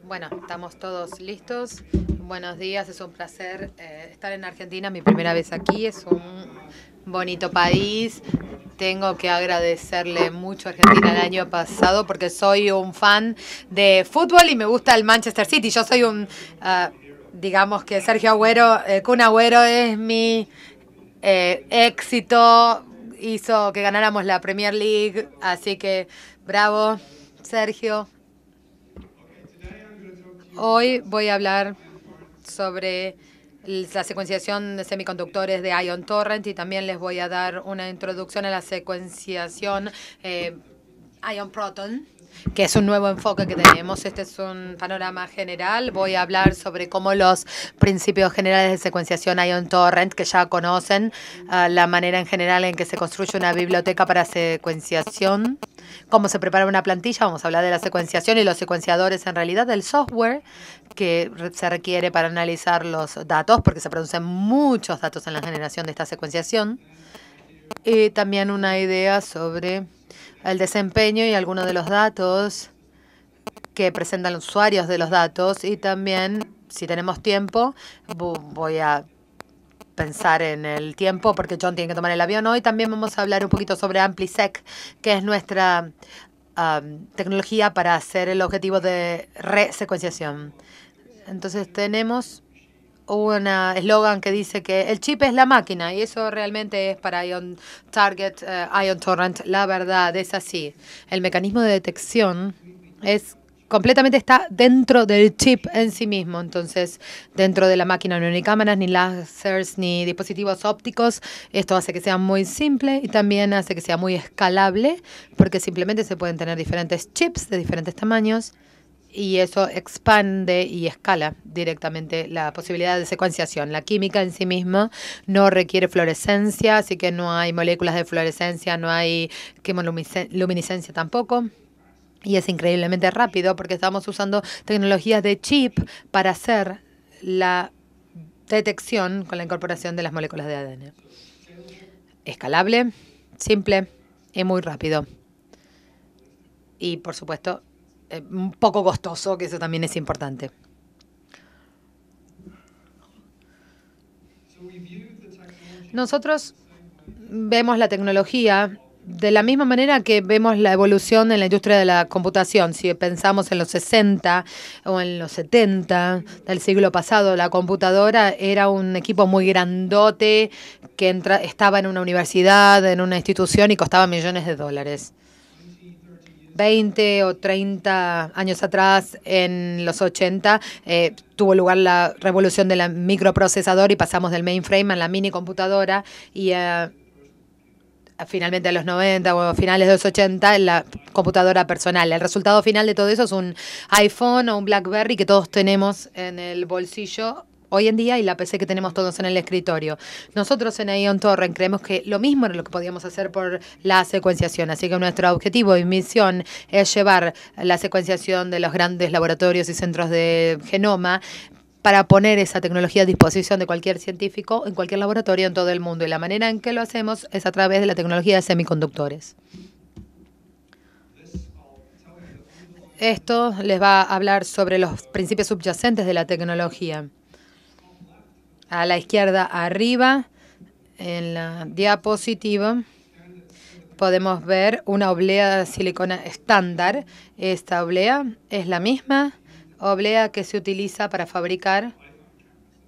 Bueno, estamos todos listos. Buenos días, es un placer estar en Argentina, mi primera vez aquí, es un bonito país. Tengo que agradecerle mucho a Argentina el año pasado porque soy un fan de fútbol y me gusta el Manchester City. Yo soy digamos que Sergio Agüero, Kun Agüero es mi éxito, hizo que ganáramos la Premier League, así que bravo, Sergio. Hoy voy a hablar sobre la secuenciación de semiconductores de Ion Torrent y también les voy a dar una introducción a la secuenciación Ion Proton, que es un nuevo enfoque que tenemos. Este es un panorama general. Voy a hablar sobre cómo los principios generales de secuenciación Ion Torrent, que ya conocen, la manera en general en que se construye una biblioteca para secuenciación, cómo se prepara una plantilla. Vamos a hablar de la secuenciación y los secuenciadores, en realidad del software que se requiere para analizar los datos, porque se producen muchos datos en la generación de esta secuenciación. Y también una idea sobre el desempeño y algunos de los datos que presentan los usuarios de los datos. Y también, si tenemos tiempo, voy a pensar en el tiempo porque John tiene que tomar el avión hoy. También vamos a hablar un poquito sobre AmpliSec, que es nuestra tecnología para hacer el objetivo de resecuenciación. Entonces tenemos un eslogan que dice que el chip es la máquina, y eso realmente es para Ion Target, Ion Torrent. La verdad es así. El mecanismo de detección completamente está dentro del chip en sí mismo. Entonces, dentro de la máquina no hay ni cámaras, ni láseres, ni dispositivos ópticos. Esto hace que sea muy simple y también hace que sea muy escalable, porque simplemente se pueden tener diferentes chips de diferentes tamaños. Y eso expande y escala directamente la posibilidad de secuenciación. La química en sí misma no requiere fluorescencia, así que no hay moléculas de fluorescencia, no hay quimoluminiscencia tampoco. Y es increíblemente rápido porque estamos usando tecnologías de chip para hacer la detección con la incorporación de las moléculas de ADN. Escalable, simple y muy rápido. Y, por supuesto, un poco costoso, que eso también es importante. Nosotros vemos la tecnología de la misma manera que vemos la evolución en la industria de la computación. Si pensamos en los 60 o en los 70 del siglo pasado, la computadora era un equipo muy grandote que estaba en una universidad, en una institución, y costaba millones de dólares. 20 o 30 años atrás, en los 80, tuvo lugar la revolución de la microprocesador y pasamos del mainframe a la mini computadora, y finalmente a los 90 o finales de los 80 en la computadora personal. El resultado final de todo eso es un iPhone o un BlackBerry que todos tenemos en el bolsillo hoy en día, y la PC que tenemos todos en el escritorio. Nosotros en Ion Torrent creemos que lo mismo era lo que podíamos hacer por la secuenciación. Así que nuestro objetivo y misión es llevar la secuenciación de los grandes laboratorios y centros de genoma para poner esa tecnología a disposición de cualquier científico en cualquier laboratorio en todo el mundo. Y la manera en que lo hacemos es a través de la tecnología de semiconductores. Esto les va a hablar sobre los principios subyacentes de la tecnología. A la izquierda arriba, en la diapositiva, podemos ver una oblea de silicona estándar. Esta oblea es la misma oblea que se utiliza para fabricar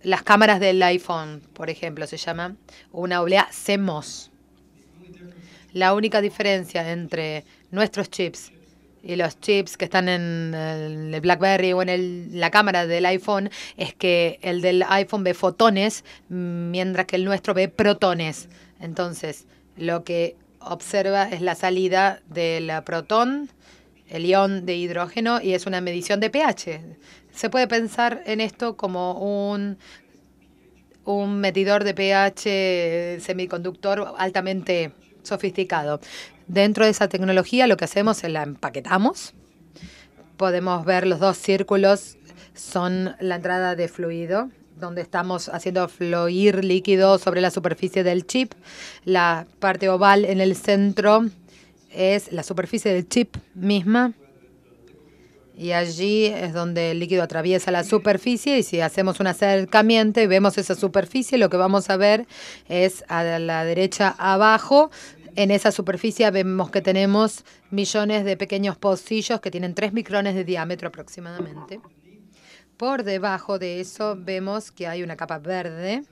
las cámaras del iPhone, por ejemplo. Se llama una oblea CMOS. La única diferencia entre nuestros chips y los chips que están en el BlackBerry o en la cámara del iPhone es que el del iPhone ve fotones, mientras que el nuestro ve protones. Entonces, lo que observa es la salida del protón, el ion de hidrógeno, y es una medición de pH. Se puede pensar en esto como un medidor de pH semiconductor altamente sofisticado. Dentro de esa tecnología lo que hacemos es la empaquetamos. Podemos ver los dos círculos, son la entrada de fluido, donde estamos haciendo fluir líquido sobre la superficie del chip. La parte oval en el centro es la superficie del chip misma. Y allí es donde el líquido atraviesa la superficie, y si hacemos un acercamiento y vemos esa superficie, lo que vamos a ver es a la derecha abajo. En esa superficie vemos que tenemos millones de pequeños pocillos que tienen 3 micrones de diámetro aproximadamente. Por debajo de eso vemos que hay una capa verde.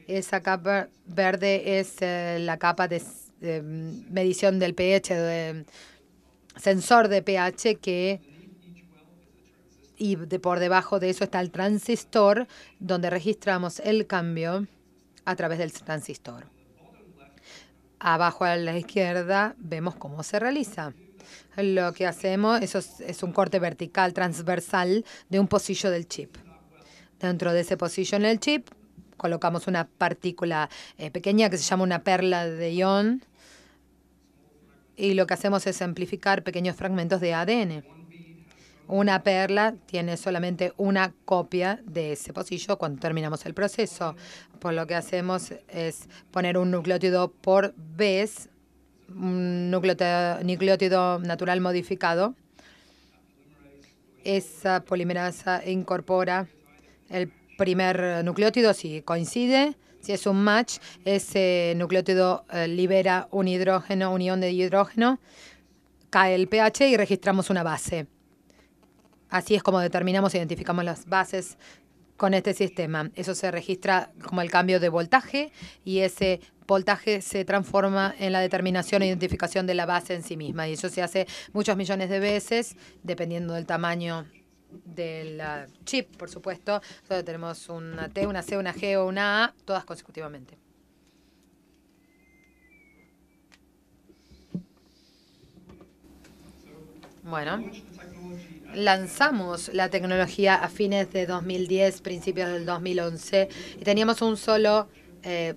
Esa capa verde es la capa de medición del pH, de sensor de pH, por debajo de eso está el transistor, donde registramos el cambio a través del transistor. Abajo a la izquierda vemos cómo se realiza. Lo que hacemos es un corte vertical transversal de un pocillo del chip. Dentro de ese pocillo en el chip colocamos una partícula pequeña que se llama una perla de ion, y lo que hacemos es amplificar pequeños fragmentos de ADN. Una perla tiene solamente una copia de ese pocillo cuando terminamos el proceso. Por lo que hacemos es poner un nucleótido por vez, un nucleótido natural modificado. Esa polimerasa incorpora el primer nucleótido si coincide. Si es un match, ese nucleótido libera un hidrógeno, un ion de hidrógeno, cae el pH y registramos una base. Así es como determinamos e identificamos las bases con este sistema. Eso se registra como el cambio de voltaje, y ese voltaje se transforma en la determinación e identificación de la base en sí misma. Y eso se hace muchos millones de veces, dependiendo del tamaño del chip, por supuesto. Entonces tenemos una T, una C, una G o una A, todas consecutivamente. Bueno, lanzamos la tecnología a fines de 2010, principios del 2011, y teníamos un solo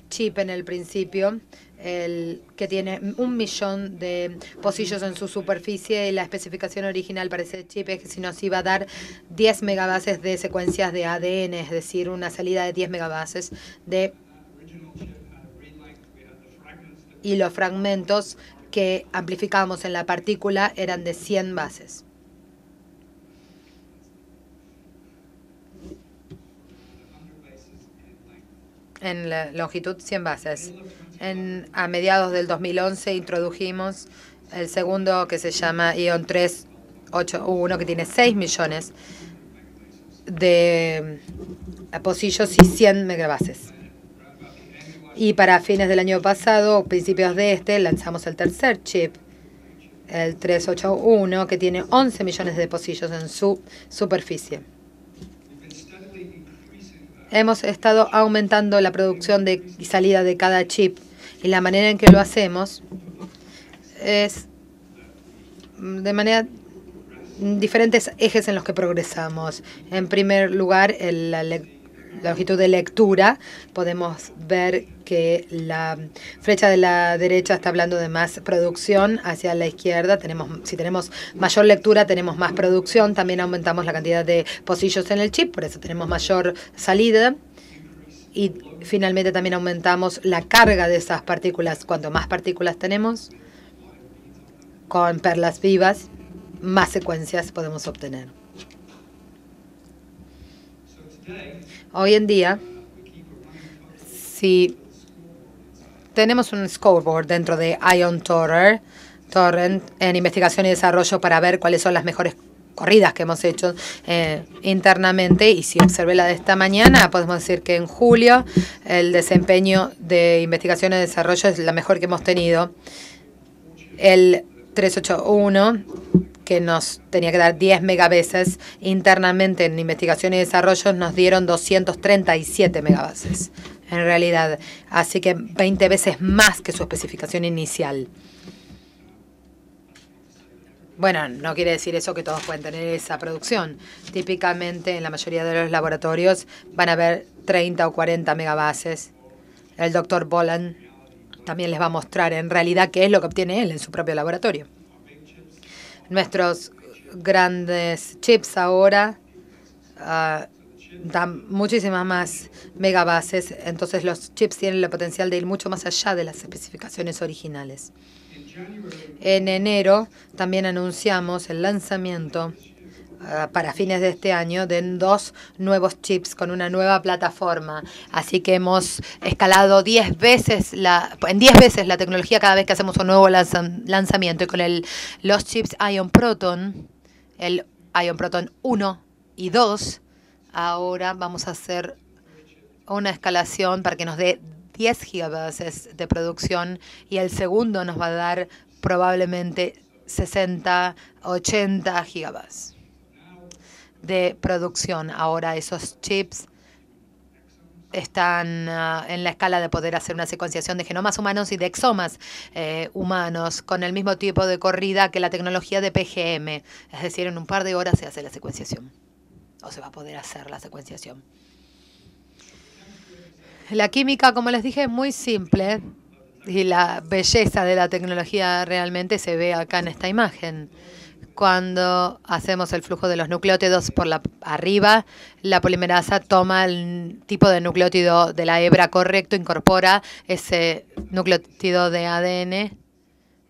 chip en el principio, que tiene 1 millón de pocillos en su superficie, y la especificación original para ese chip es que si nos iba a dar 10 megabases de secuencias de ADN, es decir, una salida de 10 megabases y los fragmentos que amplificábamos en la partícula eran de 100 bases. En la longitud, 100 bases. A mediados del 2011 introdujimos el segundo, que se llama ION 381, que tiene 6 millones de pocillos y 100 megabases. Y para fines del año pasado, o principios de lanzamos el tercer chip, el 381, que tiene 11 millones de pocillos en su superficie. Hemos estado aumentando la producción y salida de cada chip, y la manera en que lo hacemos es de manera diferentes ejes en los que progresamos. En primer lugar, la longitud de lectura. Podemos ver que la flecha de la derecha está hablando de más producción. Hacia la izquierda, si tenemos mayor lectura, tenemos más producción. También aumentamos la cantidad de pocillos en el chip, por eso tenemos mayor salida. Y finalmente también aumentamos la carga de esas partículas. Cuanto más partículas tenemos, con perlas vivas, más secuencias podemos obtener. Hoy en día, si tenemos un scoreboard dentro de Ion Torrent en investigación y desarrollo para ver cuáles son las mejores corridas que hemos hecho internamente, y si observé la de esta mañana, podemos decir que en julio el desempeño de investigación y desarrollo es la mejor que hemos tenido. El 381, que nos tenía que dar 10 megabases internamente en investigación y desarrollo, nos dieron 237 megabases en realidad, así que 20 veces más que su especificación inicial. Bueno, no quiere decir eso que todos pueden tener esa producción. Típicamente en la mayoría de los laboratorios van a haber 30 o 40 megabases. El doctor Boland también les va a mostrar en realidad qué es lo que obtiene él en su propio laboratorio. Nuestros grandes chips ahora dan muchísimas más megabases, entonces los chips tienen el potencial de ir mucho más allá de las especificaciones originales. En enero también anunciamos el lanzamiento para fines de este año de 2 nuevos chips con una nueva plataforma. Así que hemos escalado 10 veces en 10 veces la tecnología cada vez que hacemos un nuevo lanzamiento. Y con los chips Ion Proton, el Ion Proton 1 y 2, ahora vamos a hacer una escalación para que nos dé 10 gigabases de producción, y el segundo nos va a dar probablemente 60, 80 gigabases de producción. Ahora esos chips están en la escala de poder hacer una secuenciación de genomas humanos y de exomas humanos con el mismo tipo de corrida que la tecnología de PGM. Es decir, en un par de horas se hace la secuenciación, o se va a poder hacer la secuenciación. La química, como les dije, es muy simple, y la belleza de la tecnología realmente se ve acá en esta imagen. Cuando hacemos el flujo de los nucleótidos por arriba, la polimerasa toma el tipo de nucleótido de la hebra correcto, incorpora ese nucleótido de ADN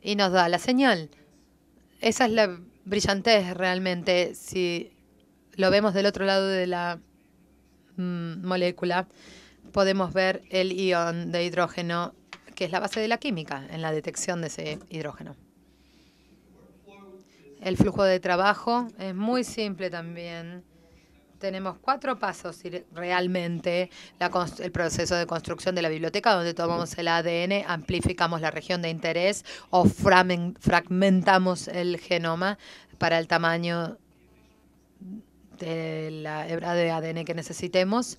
y nos da la señal. Esa es la brillantez realmente. Si lo vemos del otro lado de la molécula, podemos ver el ion de hidrógeno, que es la base de la química en la detección de ese hidrógeno. El flujo de trabajo es muy simple también. Tenemos 4 pasos realmente. El proceso de construcción de la biblioteca, donde tomamos el ADN, amplificamos la región de interés o fragmentamos el genoma para el tamaño de la hebra de ADN que necesitemos.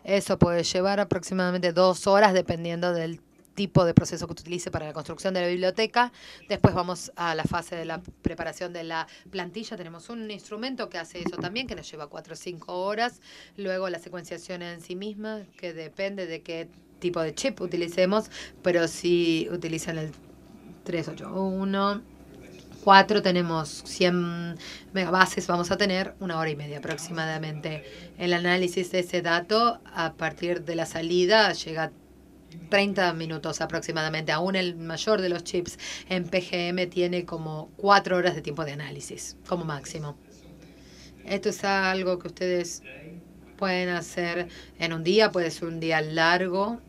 Eso puede llevar aproximadamente 2 horas dependiendo del tipo de proceso que utilice para la construcción de la biblioteca. Después vamos a la fase de la preparación de la plantilla. Tenemos un instrumento que hace eso también, que nos lleva 4 o 5 horas. Luego la secuenciación en sí misma, que depende de qué tipo de chip utilicemos, pero si utilizan el 381, 4 tenemos 100 megabases, vamos a tener 1 hora y media aproximadamente. El análisis de ese dato a partir de la salida llega a 30 minutos aproximadamente. Aún el mayor de los chips en PGM tiene como 4 horas de tiempo de análisis, como máximo. Esto es algo que ustedes pueden hacer en un día, puede ser un día largo.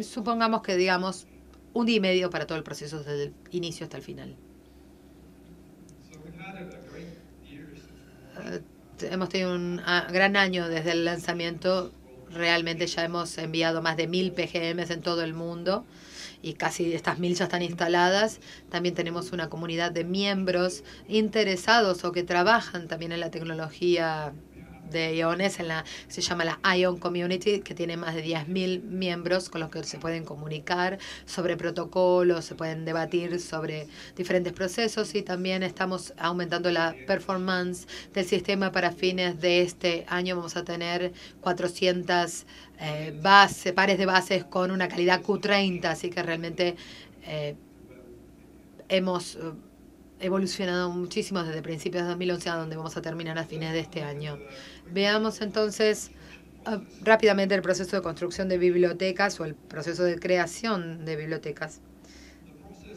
Supongamos que digamos 1 día y medio para todo el proceso desde el inicio hasta el final. Hemos tenido un gran año desde el lanzamiento. Realmente ya hemos enviado más de 1000 PGMs en todo el mundo, y casi estas 1000 ya están instaladas. También tenemos una comunidad de miembros interesados o que trabajan también en la tecnología de iones, se llama la Ion Community, que tiene más de 10.000 miembros con los que se pueden comunicar sobre protocolos, se pueden debatir sobre diferentes procesos, y también estamos aumentando la performance del sistema. Para fines de este año vamos a tener 400 pares de bases con una calidad Q30, así que realmente hemos evolucionado muchísimo desde principios de 2011 a donde vamos a terminar a fines de este año. Veamos entonces rápidamente el proceso de construcción de bibliotecas o el proceso de creación de bibliotecas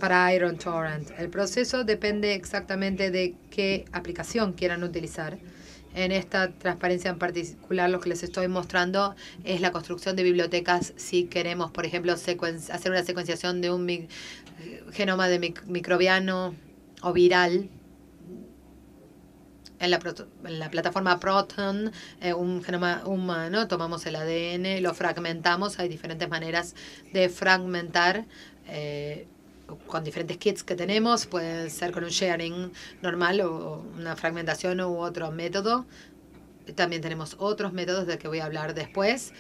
para Ion Torrent. El proceso depende exactamente de qué aplicación quieran utilizar. En esta transparencia en particular, lo que les estoy mostrando es la construcción de bibliotecas si queremos, por ejemplo, hacer una secuenciación de un genoma de microbiano o viral. En la plataforma Proton, un genoma humano, tomamos el ADN, lo fragmentamos. Hay diferentes maneras de fragmentar con diferentes kits que tenemos. Puede ser con un sharing normal o una fragmentación u otro método. También tenemos otros métodos de que voy a hablar después,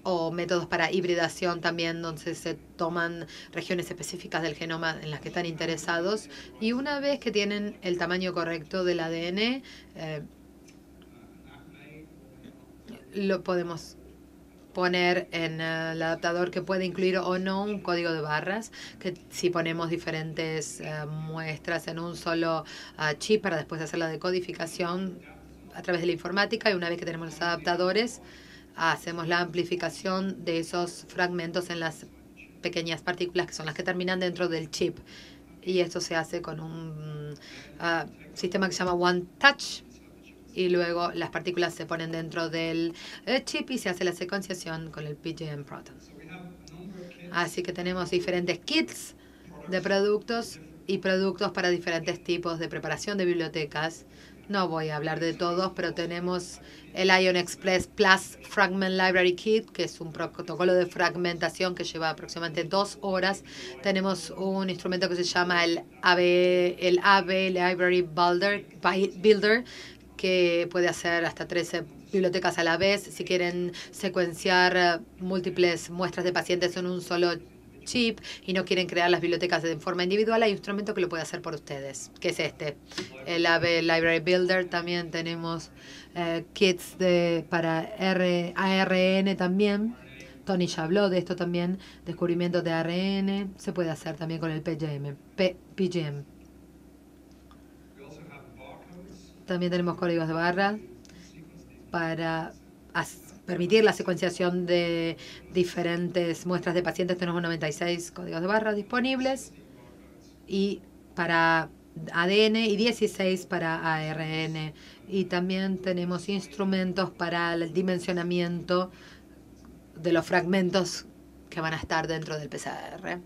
o métodos para hibridación también, donde se toman regiones específicas del genoma en las que están interesados. Y una vez que tienen el tamaño correcto del ADN, lo podemos poner en el adaptador, que puede incluir o no un código de barras, que si ponemos diferentes muestras en un solo chip para después hacer la decodificación a través de la informática. Y una vez que tenemos los adaptadores, hacemos la amplificación de esos fragmentos en las pequeñas partículas que son las que terminan dentro del chip. y esto se hace con un sistema que se llama One Touch, y luego las partículas se ponen dentro del chip y se hace la secuenciación con el PGM Proton. Así que tenemos diferentes kits de productos y productos para diferentes tipos de preparación de bibliotecas. No voy a hablar de todos, pero tenemos el Ion Express Plus Fragment Library Kit, que es un protocolo de fragmentación que lleva aproximadamente 2 horas. Tenemos un instrumento que se llama el AB Library Builder, que puede hacer hasta 13 bibliotecas a la vez. Si quieren secuenciar múltiples muestras de pacientes en un solo chip y no quieren crear las bibliotecas de forma individual, hay un instrumento que lo puede hacer por ustedes, que es este, el AB Library Builder. También tenemos kits para ARN también. Tony ya habló de esto también, descubrimiento de ARN. Se puede hacer también con el PGM. También tenemos códigos de barra para permitir la secuenciación de diferentes muestras de pacientes. Tenemos 96 códigos de barra disponibles, y para ADN y 16 para ARN. Y también tenemos instrumentos para el dimensionamiento de los fragmentos que van a estar dentro del PCR.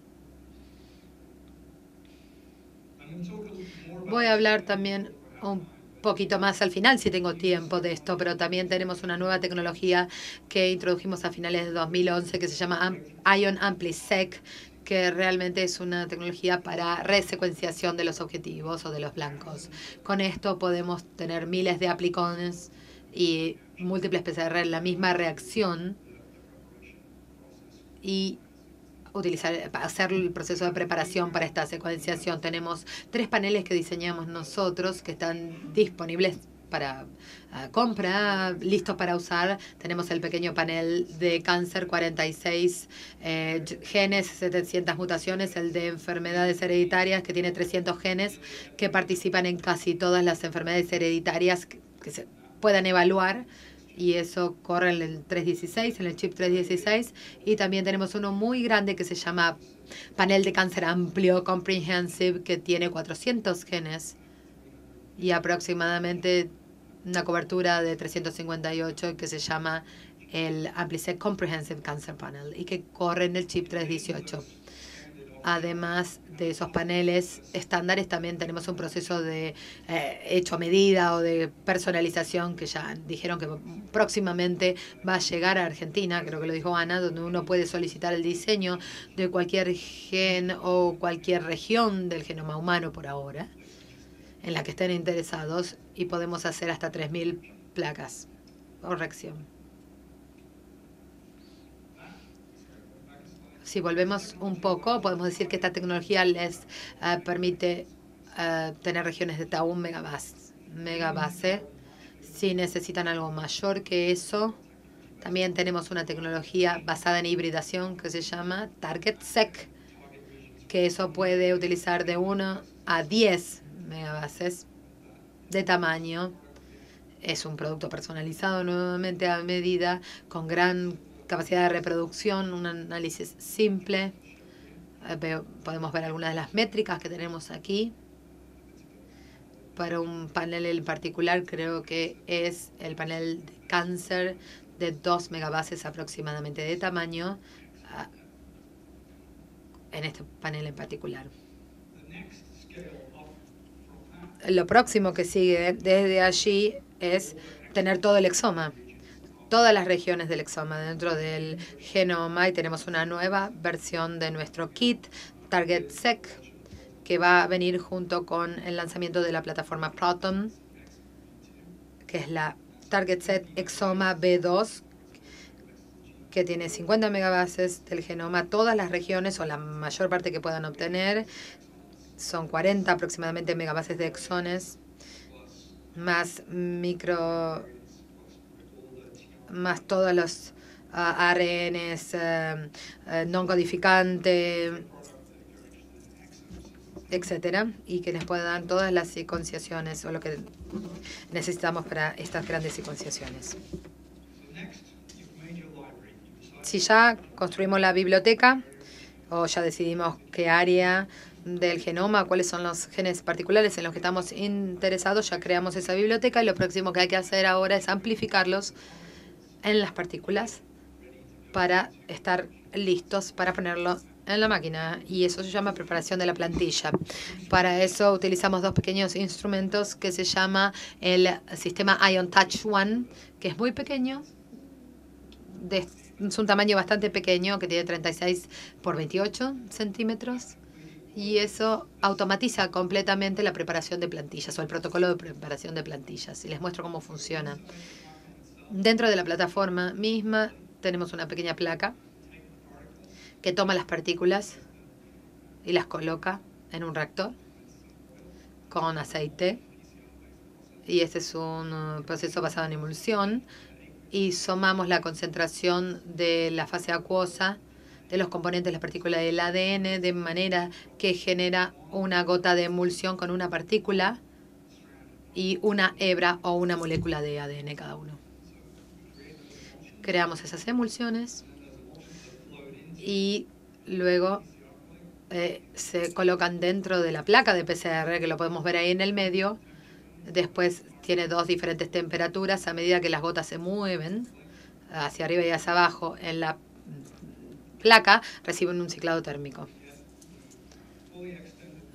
Voy a hablar también un poquito más al final, si tengo tiempo, de esto, pero también tenemos una nueva tecnología que introdujimos a finales de 2011 que se llama Ion AmpliSec, que realmente es una tecnología para resecuenciación de los objetivos o de los blancos. Con esto podemos tener miles de aplicones y múltiples PCR en la misma reacción y hacer el proceso de preparación para esta secuenciación. Tenemos 3 paneles que diseñamos nosotros que están disponibles para compra, listos para usar. Tenemos el pequeño panel de cáncer, 46 genes, 700 mutaciones, el de enfermedades hereditarias, que tiene 300 genes que participan en casi todas las enfermedades hereditarias que se puedan evaluar. Y eso corre en el 316, en el chip 316. Y también tenemos uno muy grande que se llama panel de cáncer amplio, comprehensive, que tiene 400 genes y aproximadamente una cobertura de 358, que se llama el AmpliSec Comprehensive Cancer Panel, y que corre en el chip 318. Además de esos paneles estándares, también tenemos un proceso de hecho a medida o de personalización que ya dijeron que próximamente va a llegar a Argentina, creo que lo dijo Ana, donde uno puede solicitar el diseño de cualquier gen o cualquier región del genoma humano por ahora, en la que estén interesados, y podemos hacer hasta 3.000 placas por reacción. Si volvemos un poco, podemos decir que esta tecnología les permite tener regiones de hasta 1 megabase. Si necesitan algo mayor que eso, también tenemos una tecnología basada en hibridación que se llama TargetSec, que eso puede utilizar de 1 a 10 megabases de tamaño. Es un producto personalizado nuevamente a medida, con gran capacidad de reproducción, un análisis simple. Podemos ver algunas de las métricas que tenemos aquí. Para un panel en particular, creo que es el panel de cáncer de 2 megabases aproximadamente de tamaño, en este panel en particular. Lo próximo que sigue desde allí es tener todo el exoma, todas las regiones del exoma dentro del genoma, y tenemos una nueva versión de nuestro kit TargetSec que va a venir junto con el lanzamiento de la plataforma Proton, que es la TargetSec Exoma B2, que tiene 50 megabases del genoma, todas las regiones o la mayor parte que puedan obtener. Son 40 aproximadamente megabases de exones, más más todos los ARNs no codificante, etcétera, y que nos pueda dar todas las secuenciaciones o lo que necesitamos para estas grandes secuenciaciones. Si ya construimos la biblioteca o ya decidimos qué área del genoma, cuáles son los genes particulares en los que estamos interesados. Ya creamos esa biblioteca y lo próximo que hay que hacer ahora es amplificarlos en las partículas para estar listos para ponerlo en la máquina, y eso se llama preparación de la plantilla. Para eso utilizamos dos pequeños instrumentos que se llama el sistema Ion Touch One, que es muy pequeño, es un tamaño bastante pequeño, que tiene 36 por 28 centímetros, y eso automatiza completamente la preparación de plantillas o el protocolo de preparación de plantillas. Y les muestro cómo funciona. Dentro de la plataforma misma tenemos una pequeña placa que toma las partículas y las coloca en un reactor con aceite. Y este es un proceso basado en emulsión. Y sumamos la concentración de la fase acuosa de los componentes de las partículas del ADN, de manera que genera una gota de emulsión con una partícula y una hebra o una molécula de ADN cada uno. Creamos esas emulsiones y luego se colocan dentro de la placa de PCR, que lo podemos ver ahí en el medio. Después tiene dos diferentes temperaturas. A medida que las gotas se mueven hacia arriba y hacia abajo en la placa, reciben un ciclado térmico.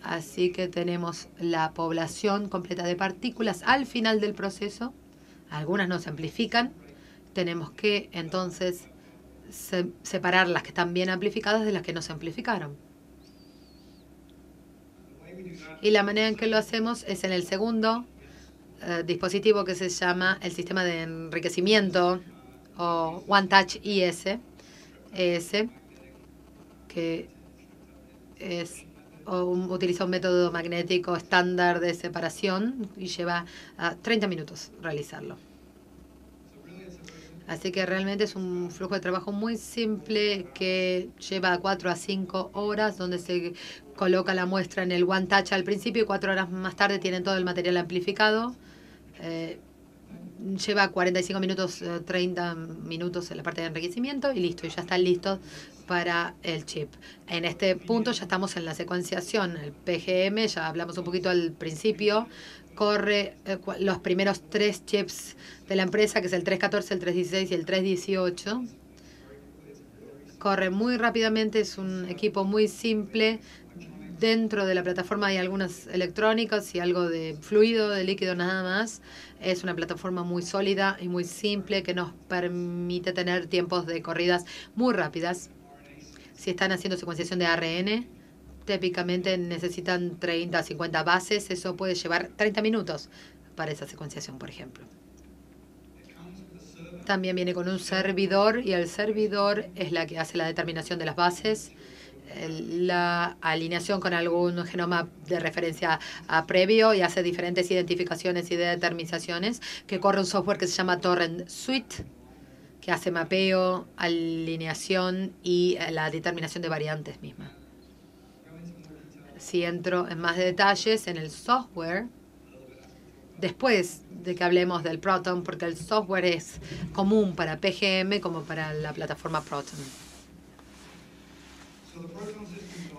Así que tenemos la población completa de partículas al final del proceso. Algunas no se amplifican. Tenemos que entonces separar las que están bien amplificadas de las que no se amplificaron. Y la manera en que lo hacemos es en el segundo dispositivo, que se llama el sistema de enriquecimiento o One Touch ES, que utiliza un método magnético estándar de separación y lleva 30 minutos realizarlo. Así que realmente es un flujo de trabajo muy simple que lleva 4 a 5 horas, donde se coloca la muestra en el One Touch al principio y 4 horas más tarde tienen todo el material amplificado. Lleva 45 minutos, 30 minutos en la parte de enriquecimiento y listo, y ya están listos para el chip. En este punto ya estamos en la secuenciación. El PGM, ya hablamos un poquito al principio, corre los primeros 3 chips de la empresa, que es el 314, el 316 y el 318. Corre muy rápidamente, es un equipo muy simple. Dentro de la plataforma hay algunas electrónicas y algo de fluido, de líquido nada más. Es una plataforma muy sólida y muy simple que nos permite tener tiempos de corridas muy rápidas. Si están haciendo secuenciación de ARN, típicamente necesitan 30 a 50 bases. Eso puede llevar 30 minutos para esa secuenciación, por ejemplo. También viene con un servidor, y el servidor es la que hace la determinación de las bases, la alineación con algún genoma de referencia previo, y hace diferentes identificaciones y determinaciones, que corre un software que se llama Torrent Suite, que hace mapeo, alineación y la determinación de variantes misma. Si entro en más detalles en el software, después de que hablemos del Proton, porque el software es común para PGM como para la plataforma Proton.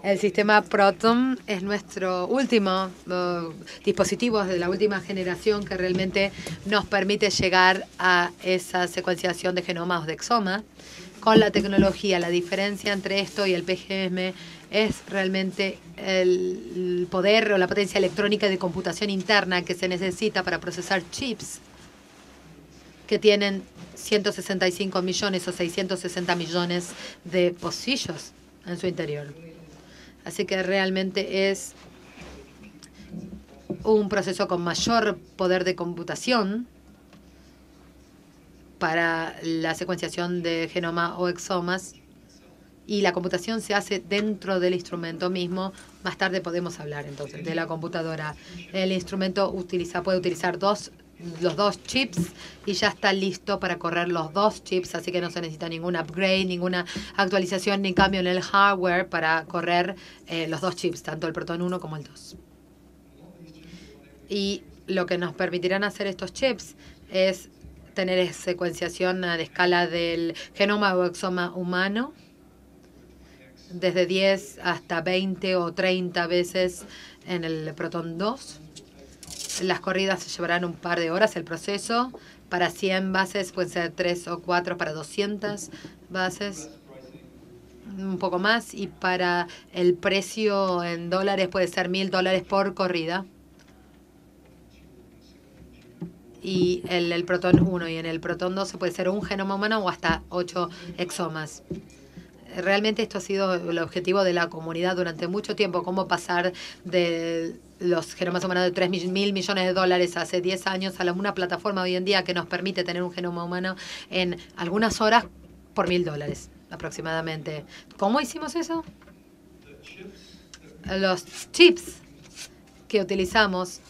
El sistema Proton es nuestro último dispositivo de la última generación que realmente nos permite llegar a esa secuenciación de genomas de exoma con la tecnología. La diferencia entre esto y el PGM es realmente el poder o la potencia electrónica de computación interna que se necesita para procesar chips que tienen 165 millones o 660 millones de pocillos en su interior. Así que realmente es un proceso con mayor poder de computación para la secuenciación de genoma o exomas, y la computación se hace dentro del instrumento mismo. Más tarde podemos hablar entonces de la computadora. El instrumento puede utilizar los dos chips y ya está listo para correr los dos chips, así que no se necesita ningún upgrade, ninguna actualización ni cambio en el hardware para correr los dos chips, tanto el Proton 1 como el 2. Y lo que nos permitirán hacer estos chips es tener secuenciación a escala del genoma o exoma humano, desde 10 hasta 20 o 30 veces en el Proton 2. Las corridas se llevarán un par de horas el proceso. Para 100 bases pueden ser 3 o 4, para 200 bases un poco más, y para el precio en dólares puede ser $1.000 por corrida. Y el Proton 1 y en el Proton 2 se puede ser un genoma humano o hasta 8 exomas. Realmente esto ha sido el objetivo de la comunidad durante mucho tiempo, cómo pasar de los genomas humanos de 3.000 millones de dólares hace 10 años a una plataforma hoy en día que nos permite tener un genoma humano en algunas horas por $1.000 aproximadamente. ¿Cómo hicimos eso? Los chips que utilizamos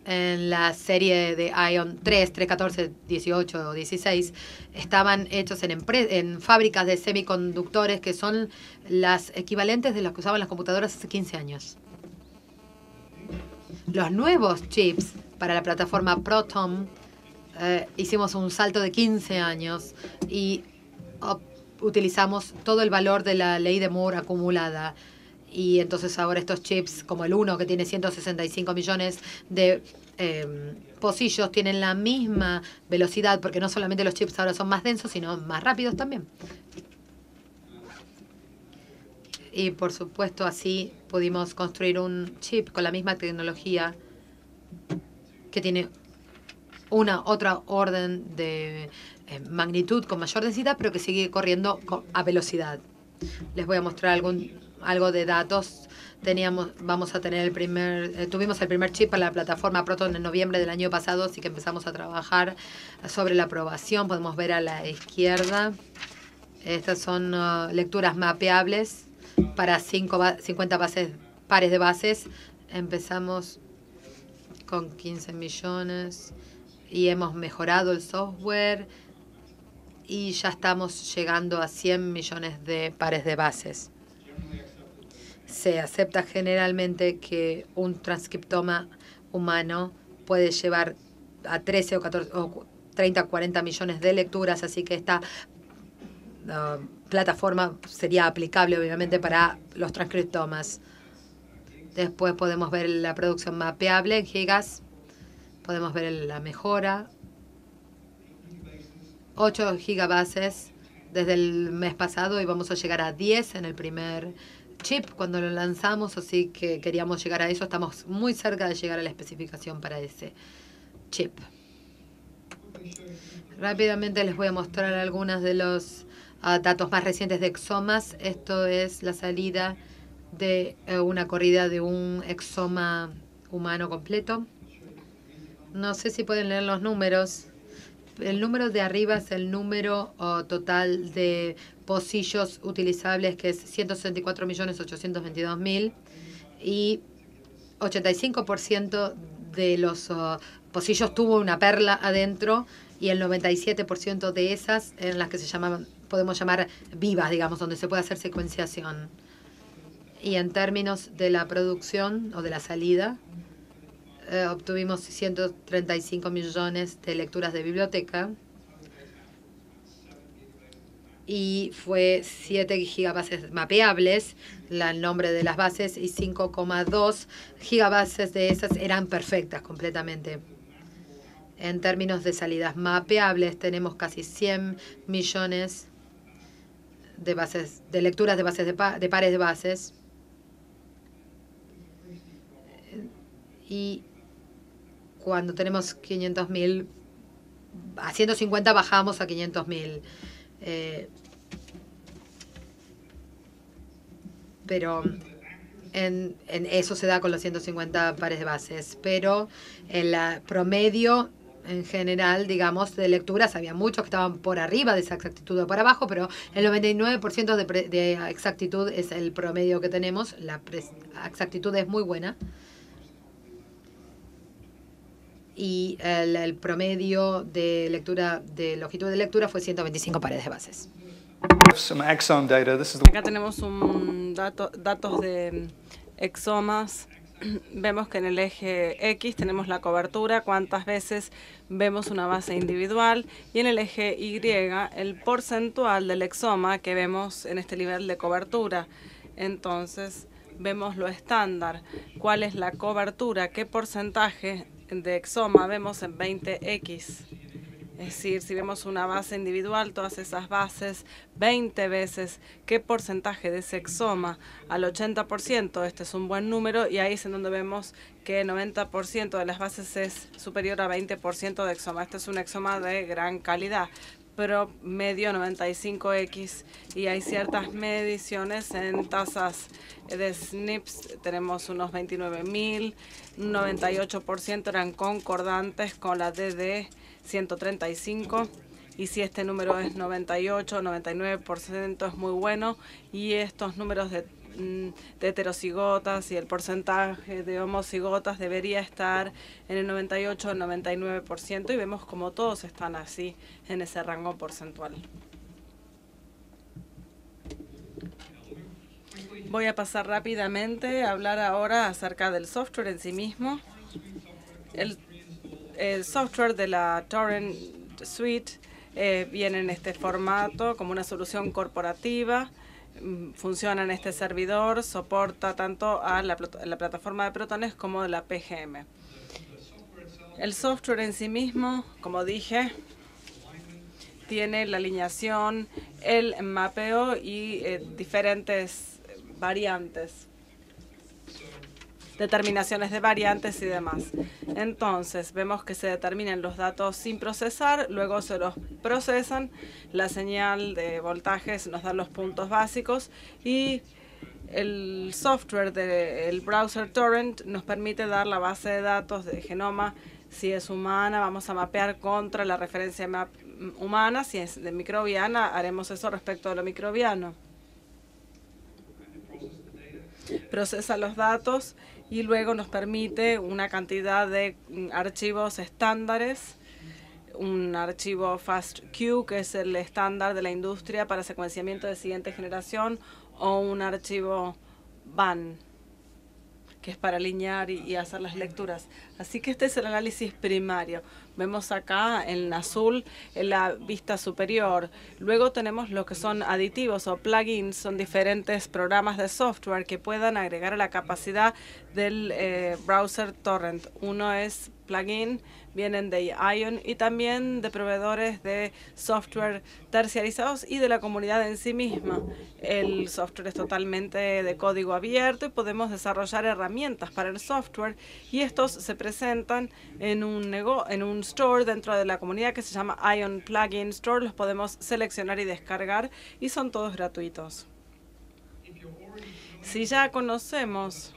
en la serie de Ion 3, 14, 18 o 16 estaban hechos en fábricas de semiconductores que son las equivalentes de los que usaban las computadoras hace 15 años. Los nuevos chips para la plataforma Proton hicimos un salto de 15 años y utilizamos todo el valor de la ley de Moore acumulada. Y entonces ahora estos chips, como el 1 que tiene 165 millones de pocillos, tienen la misma velocidad, porque no solamente los chips ahora son más densos, sino más rápidos también. Y por supuesto así pudimos construir un chip con la misma tecnología que tiene una otra orden de magnitud con mayor densidad, pero que sigue corriendo a velocidad. Les voy a mostrar algo de datos. Tuvimos el primer chip para la plataforma Proton en noviembre del año pasado, así que empezamos a trabajar sobre la aprobación. Podemos ver a la izquierda. Estas son lecturas mapeables para 50 pares de bases. Empezamos con 15 millones y hemos mejorado el software y ya estamos llegando a 100 millones de pares de bases. Se acepta generalmente que un transcriptoma humano puede llevar a 13 o 14 o 30 o 40 millones de lecturas, así que esta plataforma sería aplicable obviamente para los transcriptomas. Después podemos ver la producción mapeable en gigas. Podemos ver la mejora. 8 gigabases desde el mes pasado y vamos a llegar a 10 en el primer chip cuando lo lanzamos, así que queríamos llegar a eso. Estamos muy cerca de llegar a la especificación para ese chip. Rápidamente les voy a mostrar algunos de los datos más recientes de exomas. Esto es la salida de una corrida de un exoma humano completo. No sé si pueden leer los números. El número de arriba es el número total de pocillos utilizables, que es 164.822.000, y 85% de los pocillos tuvo una perla adentro, y el 97% de esas en las que podemos llamar vivas, digamos, donde se puede hacer secuenciación. Y en términos de la producción o de la salida, obtuvimos 135 millones de lecturas de biblioteca y fue 7 gigabases mapeables, el nombre de las bases, y 5,2 gigabases de esas eran perfectas completamente. En términos de salidas mapeables, tenemos casi 100 millones de lecturas de bases de pares de bases. Y cuando tenemos 500.000, a 150 bajamos a 500.000. Pero en eso se da con los 150 pares de bases. Pero el promedio en general, digamos, de lecturas, había muchos que estaban por arriba de esa exactitud o por abajo, pero el 99% de exactitud es el promedio que tenemos. La exactitud es muy buena. Y el promedio de lectura, de longitud de lectura, fue 125 pares de bases. Acá tenemos datos de exomas. vemos que en el eje X tenemos la cobertura, cuántas veces vemos una base individual, y en el eje Y el porcentual del exoma que vemos en este nivel de cobertura. Entonces, vemos lo estándar, cuál es la cobertura, qué porcentaje de exoma vemos en 20X. Es decir, si vemos una base individual, todas esas bases 20 veces, ¿qué porcentaje de ese exoma? Al 80%, este es un buen número, y ahí es en donde vemos que 90% de las bases es superior a 20% de exoma. Este es un exoma de gran calidad, pero medio 95X, y hay ciertas mediciones en tasas de SNPs. Tenemos unos 29.000, un 98% eran concordantes con la DD 135, y si este número es 98, 99% es muy bueno, y estos números de heterocigotas y el porcentaje de homocigotas debería estar en el 98 o 99%, y vemos como todos están así en ese rango porcentual. Voy a pasar rápidamente a hablar ahora acerca del software en sí mismo. El software de la Torrent Suite viene en este formato como una solución corporativa. Funciona en este servidor, soporta tanto a la plataforma de Protones como la PGM. El software en sí mismo, como dije, tiene la alineación, el mapeo y diferentes variantes, determinaciones de variantes y demás. Entonces, vemos que se determinan los datos sin procesar, luego se los procesan, la señal de voltajes nos da los puntos básicos, y el software del browser Torrent nos permite dar la base de datos de genoma. Si es humana, vamos a mapear contra la referencia humana. Si es de microbiana, haremos eso respecto de lo microbiano. Procesa los datos y luego nos permite una cantidad de archivos estándares, un archivo FASTQ, que es el estándar de la industria para secuenciamiento de siguiente generación, o un archivo BAN, que es para alinear y hacer las lecturas. Así que este es el análisis primario. Vemos acá en azul en la vista superior. Luego tenemos lo que son aditivos o plugins. Son diferentes programas de software que puedan agregar a la capacidad del browser Torrent. Uno es plugin, vienen de Ion y también de proveedores de software terciarizados y de la comunidad en sí misma. El software es totalmente de código abierto y podemos desarrollar herramientas para el software, y estos se presentan en un store dentro de la comunidad que se llama Ion Plugin Store. Los podemos seleccionar y descargar y son todos gratuitos. Si ya conocemos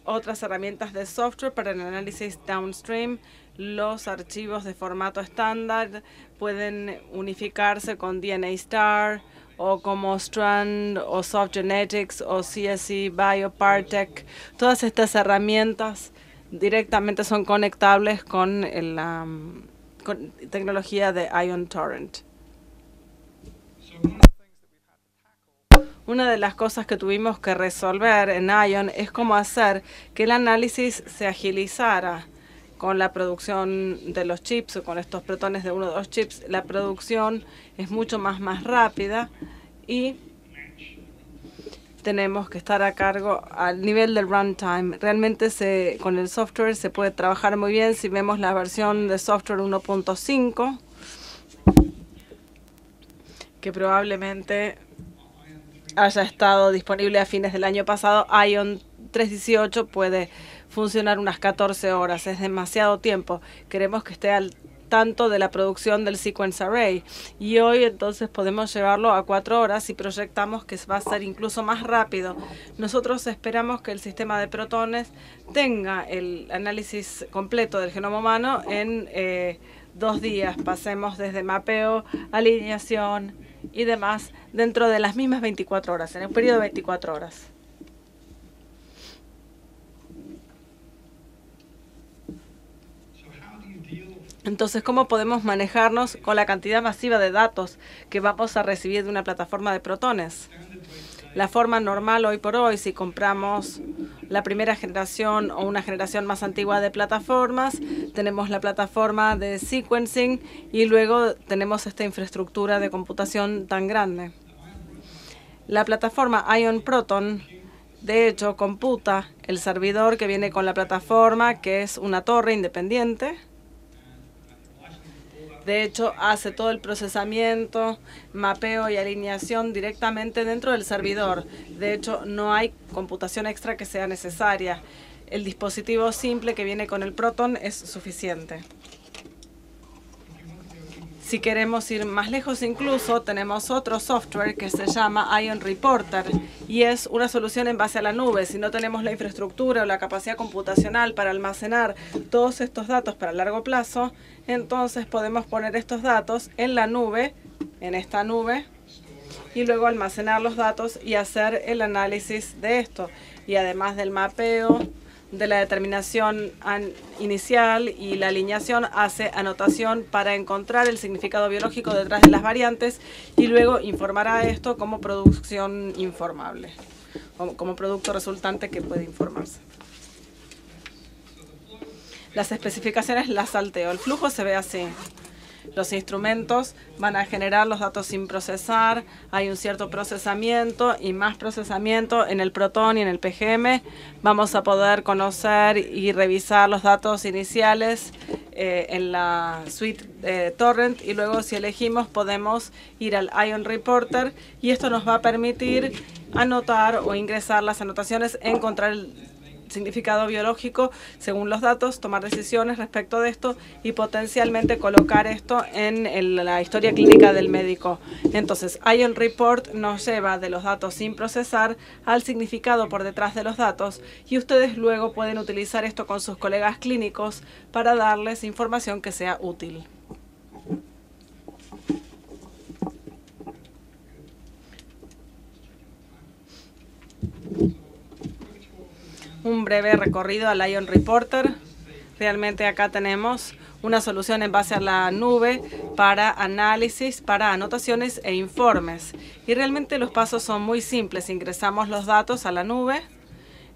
otras herramientas de software para el análisis downstream, los archivos de formato estándar pueden unificarse con DNA-STAR o como Strand o SoftGenetics o CSE BioPartech. Todas estas herramientas directamente son conectables con la tecnología de Ion Torrent. Una de las cosas que tuvimos que resolver en Ion es cómo hacer que el análisis se agilizara con la producción de los chips o con estos protones de uno de los chips. La producción es mucho más rápida y tenemos que estar a cargo al nivel del runtime. Realmente con el software se puede trabajar muy bien. Si vemos la versión de software 1.5, que probablemente haya estado disponible a fines del año pasado, Ion 3.18 puede funcionar unas 14 horas. Es demasiado tiempo. Queremos que esté al tanto de la producción del Sequence Array. Y hoy entonces podemos llevarlo a 4 horas y proyectamos que va a ser incluso más rápido. Nosotros esperamos que el sistema de protones tenga el análisis completo del genoma humano en 2 días. Pasemos desde mapeo, alineación y demás dentro de las mismas 24 horas, en un periodo de 24 horas. Entonces, ¿cómo podemos manejarnos con la cantidad masiva de datos que vamos a recibir de una plataforma de protones? La forma normal hoy por hoy, si compramos la primera generación o una generación más antigua de plataformas, tenemos la plataforma de sequencing y luego tenemos esta infraestructura de computación tan grande. La plataforma Ion Proton, de hecho, computa el servidor que viene con la plataforma, que es una torre independiente. De hecho, hace todo el procesamiento, mapeo y alineación directamente dentro del servidor. De hecho, no hay computación extra que sea necesaria. El dispositivo simple que viene con el Proton es suficiente. Si queremos ir más lejos incluso, tenemos otro software que se llama Ion Reporter y es una solución en base a la nube. Si no tenemos la infraestructura o la capacidad computacional para almacenar todos estos datos para largo plazo, entonces podemos poner estos datos en la nube, en esta nube, y luego almacenar los datos y hacer el análisis de esto. Y además del mapeo, de la determinación inicial y la alineación, hace anotación para encontrar el significado biológico detrás de las variantes y luego informará esto como producción informable, como producto resultante que puede informarse. Las especificaciones las salteo. El flujo se ve así. Los instrumentos van a generar los datos sin procesar, hay un cierto procesamiento y más procesamiento en el Proton y en el PGM. Vamos a poder conocer y revisar los datos iniciales en la suite Torrent y luego si elegimos podemos ir al Ion Reporter y esto nos va a permitir anotar o ingresar las anotaciones, encontrar el significado biológico según los datos, tomar decisiones respecto de esto y potencialmente colocar esto en la historia clínica del médico. Entonces, Ion Report nos lleva de los datos sin procesar al significado por detrás de los datos y ustedes luego pueden utilizar esto con sus colegas clínicos para darles información que sea útil. Un breve recorrido al Ion Reporter. Realmente acá tenemos una solución en base a la nube para análisis, para anotaciones e informes. Y realmente los pasos son muy simples. Ingresamos los datos a la nube.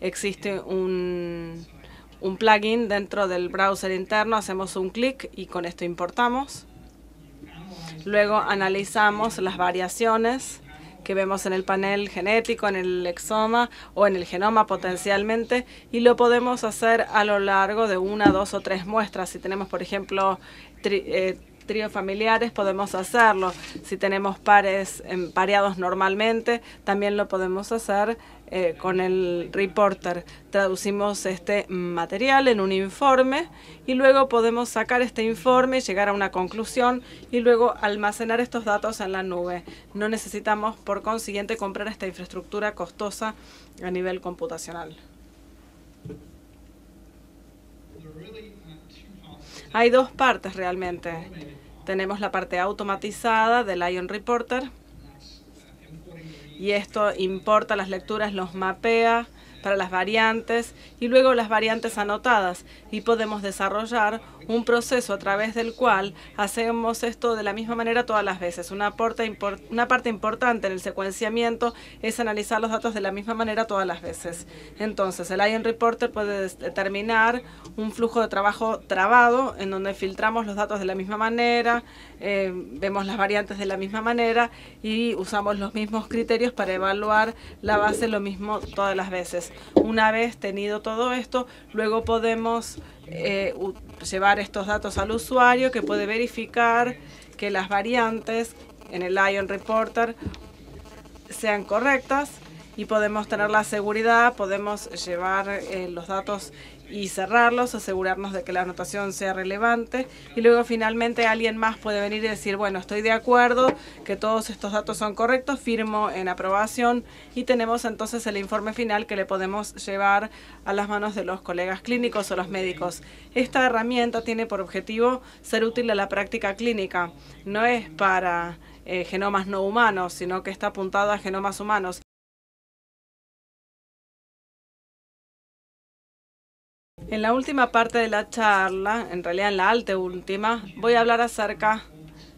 Existe un plugin dentro del browser interno. Hacemos un clic y con esto importamos. Luego analizamos las variaciones que vemos en el panel genético, en el exoma o en el genoma potencialmente, y lo podemos hacer a lo largo de 1, 2 o 3 muestras. Si tenemos, por ejemplo, tríos familiares, podemos hacerlo. Si tenemos pares pareados normalmente, también lo podemos hacer con el reporter. Traducimos este material en un informe y luego podemos sacar este informe, llegar a una conclusión y luego almacenar estos datos en la nube. No necesitamos, por consiguiente, comprar esta infraestructura costosa a nivel computacional. Hay dos partes realmente. Tenemos la parte automatizada del Ion Reporter y esto importa las lecturas, los mapea para las variantes y luego las variantes anotadas y podemos desarrollar un proceso a través del cual hacemos esto de la misma manera todas las veces. Una parte importante en el secuenciamiento es analizar los datos de la misma manera todas las veces. Entonces, el Ion Reporter puede determinar un flujo de trabajo trabado en donde filtramos los datos de la misma manera, vemos las variantes de la misma manera y usamos los mismos criterios para evaluar la base lo mismo todas las veces. Una vez tenido todo esto, luego podemos llevar estos datos al usuario que puede verificar que las variantes en el Ion Reporter sean correctas y podemos tener la seguridad, podemos llevar los datos y cerrarlos, asegurarnos de que la anotación sea relevante y luego finalmente alguien más puede venir y decir, bueno, estoy de acuerdo que todos estos datos son correctos, firmo en aprobación y tenemos entonces el informe final que le podemos llevar a las manos de los colegas clínicos o los médicos. Esta herramienta tiene por objetivo ser útil a la práctica clínica, no es para genomas no humanos, sino que está apuntado a genomas humanos. En la última parte de la charla, en realidad en la anteúltima, voy a hablar acerca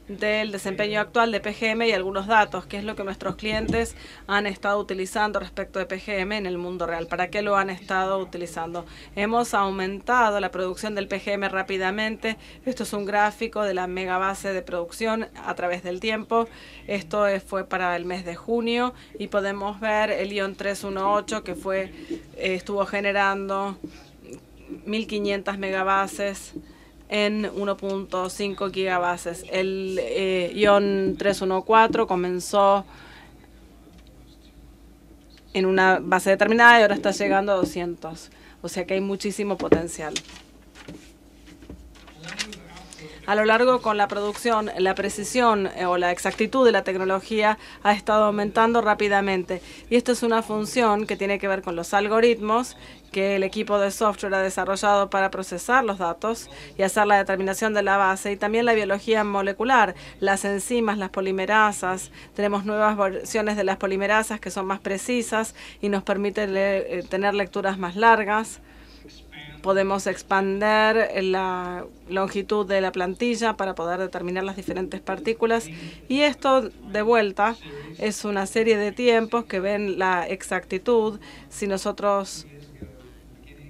del desempeño actual de PGM y algunos datos, que es lo que nuestros clientes han estado utilizando respecto de PGM en el mundo real. ¿Para qué lo han estado utilizando? Hemos aumentado la producción del PGM rápidamente. Esto es un gráfico de la megabase de producción a través del tiempo. Esto fue para el mes de junio y podemos ver el ION 318 que estuvo generando 1500 megabases en 1.5 gigabases. El ION 314 comenzó en una base determinada y ahora está llegando a 200. O sea que hay muchísimo potencial. A lo largo con la producción, la precisión o la exactitud de la tecnología ha estado aumentando rápidamente. Y esto es una función que tiene que ver con los algoritmos que el equipo de software ha desarrollado para procesar los datos y hacer la determinación de la base, y también la biología molecular, las enzimas, las polimerasas. Tenemos nuevas versiones de las polimerasas que son más precisas y nos permiten tener lecturas más largas. Podemos expander la longitud de la plantilla para poder determinar las diferentes partículas. Y esto, de vuelta, es una serie de tiempos que ven la exactitud. Si nosotros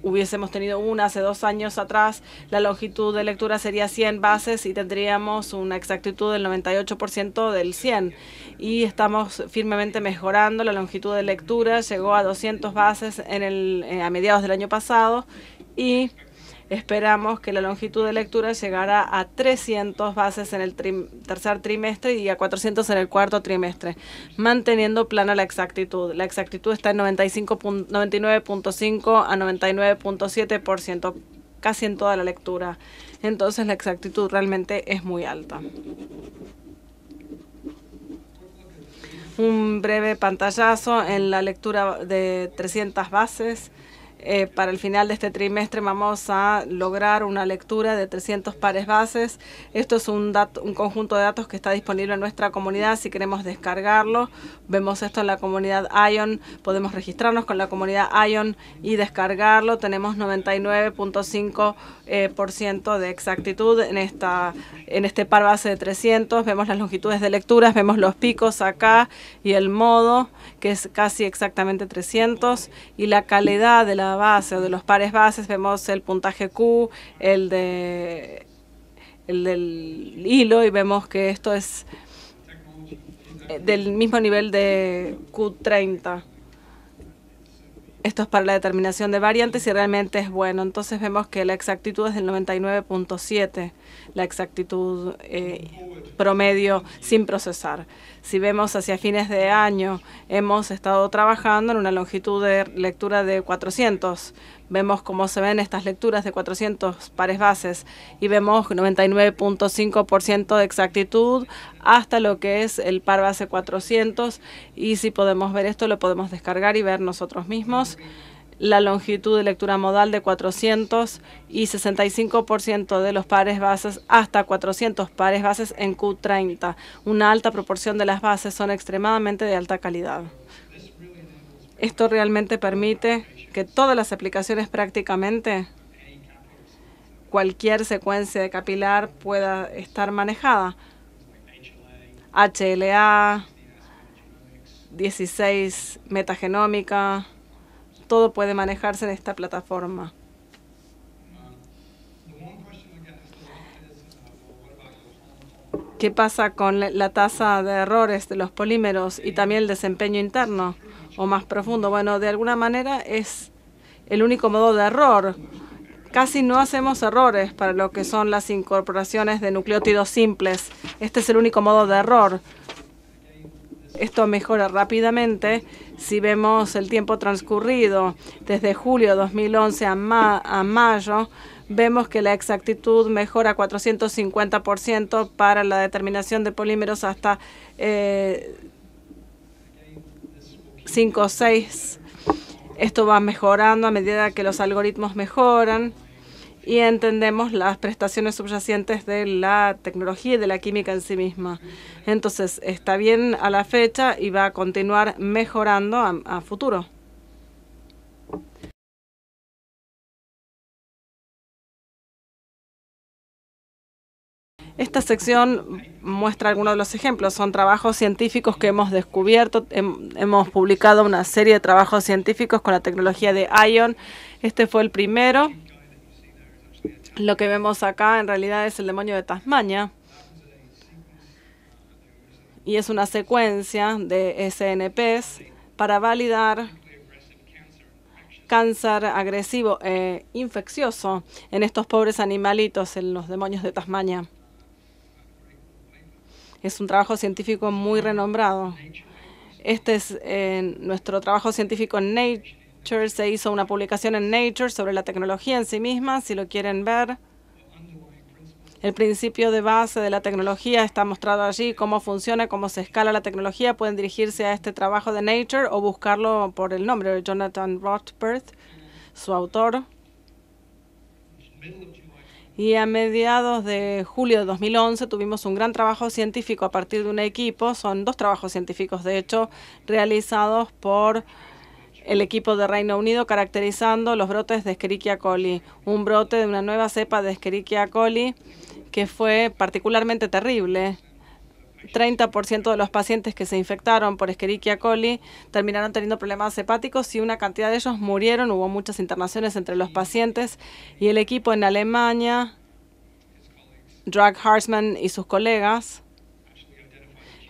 hubiésemos tenido hace 2 años atrás, la longitud de lectura sería 100 bases y tendríamos una exactitud del 98% del 100. Y estamos firmemente mejorando la longitud de lectura. Llegó a 200 bases a mediados del año pasado y esperamos que la longitud de lectura llegara a 300 bases en el tercer trimestre y a 400 en el cuarto trimestre, manteniendo plana la exactitud. La exactitud está en 99.5 a 99.7%, casi en toda la lectura. Entonces la exactitud realmente es muy alta. Un breve pantallazo en la lectura de 300 bases. Para el final de este trimestre vamos a lograr una lectura de 300 pares bases. Esto es un conjunto de datos que está disponible en nuestra comunidad. Si queremos descargarlo, vemos esto en la comunidad ION. Podemos registrarnos con la comunidad ION y descargarlo. Tenemos 99.5% de exactitud en este par base de 300. Vemos las longitudes de lecturas, vemos los picos acá y el modo, que es casi exactamente 300, y la calidad de la base o de los pares bases. Vemos el puntaje Q, el del hilo, y vemos que esto es del mismo nivel de Q30. Esto es para la determinación de variantes y realmente es bueno. Entonces vemos que la exactitud es del 99.7, la exactitud promedio sin procesar. Si vemos hacia fines de año, hemos estado trabajando en una longitud de lectura de 400. Vemos cómo se ven estas lecturas de 400 pares bases y vemos 99.5% de exactitud hasta lo que es el par base 400. Y si podemos ver esto, lo podemos descargar y ver nosotros mismos. La longitud de lectura modal de 400 y 65% de los pares bases hasta 400 pares bases en Q30. Una alta proporción de las bases son extremadamente de alta calidad. Esto realmente permite que todas las aplicaciones, prácticamente cualquier secuencia de capilar, pueda estar manejada. HLA, 16 metagenómica, todo puede manejarse en esta plataforma. ¿Qué pasa con la tasa de errores de los polímeros y también el desempeño interno o más profundo? Bueno, de alguna manera es el único modo de error. Casi no hacemos errores para lo que son las incorporaciones de nucleótidos simples. Este es el único modo de error. Esto mejora rápidamente. Si vemos el tiempo transcurrido desde julio de 2011 a mayo, vemos que la exactitud mejora 450% para la determinación de polímeros hasta 5 o 6. Esto va mejorando a medida que los algoritmos mejoran y entendemos las prestaciones subyacentes de la tecnología y de la química en sí misma. Entonces, está bien a la fecha y va a continuar mejorando a futuro. Esta sección muestra algunos de los ejemplos. Son trabajos científicos que hemos descubierto. Hemos publicado una serie de trabajos científicos con la tecnología de ION. Este fue el primero. Lo que vemos acá en realidad es el demonio de Tasmania. Y es una secuencia de SNPs para validar cáncer agresivo e infeccioso en estos pobres animalitos, en los demonios de Tasmania. Es un trabajo científico muy renombrado. Este es nuestro trabajo científico en Nature. Se hizo una publicación en Nature sobre la tecnología en sí misma, si lo quieren ver. El principio de base de la tecnología está mostrado allí, cómo funciona, cómo se escala la tecnología. Pueden dirigirse a este trabajo de Nature o buscarlo por el nombre de Jonathan Rothberg, su autor. Y a mediados de julio de 2011 tuvimos un gran trabajo científico a partir de un equipo. Son 2 trabajos científicos, de hecho, realizados por el equipo de Reino Unido caracterizando los brotes de Escherichia coli, un brote de una nueva cepa de Escherichia coli que fue particularmente terrible. 30% de los pacientes que se infectaron por Escherichia coli terminaron teniendo problemas hepáticos y una cantidad de ellos murieron. Hubo muchas internaciones entre los pacientes y el equipo en Alemania, Drag Hartmann y sus colegas,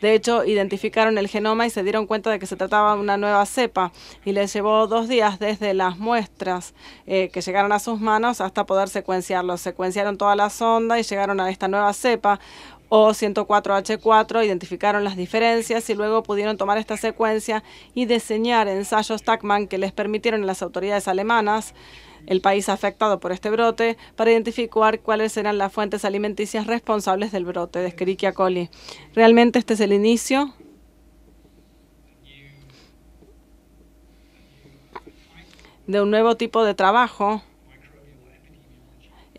de hecho, identificaron el genoma y se dieron cuenta de que se trataba de una nueva cepa y les llevó 2 días desde las muestras que llegaron a sus manos hasta poder secuenciarlos. Secuenciaron toda la sonda y llegaron a esta nueva cepa, O104H4, identificaron las diferencias y luego pudieron tomar esta secuencia y diseñar ensayos Taqman que les permitieron a las autoridades alemanas, el país afectado por este brote, para identificar cuáles eran las fuentes alimenticias responsables del brote de Escherichia coli. Realmente este es el inicio de un nuevo tipo de trabajo,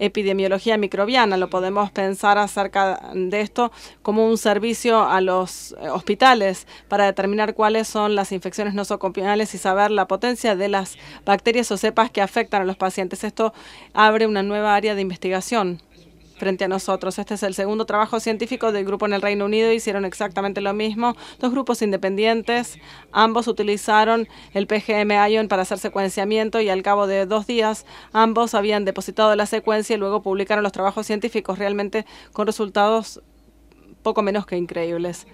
epidemiología microbiana. Lo podemos pensar acerca de esto como un servicio a los hospitales para determinar cuáles son las infecciones nosocomiales y saber la potencia de las bacterias o cepas que afectan a los pacientes. Esto abre una nueva área de investigación frente a nosotros. Este es el segundo trabajo científico del grupo en el Reino Unido. Hicieron exactamente lo mismo. 2 grupos independientes. Ambos utilizaron el PGM-ION para hacer secuenciamiento y al cabo de 2 días ambos habían depositado la secuencia y luego publicaron los trabajos científicos realmente con resultados poco menos que increíbles.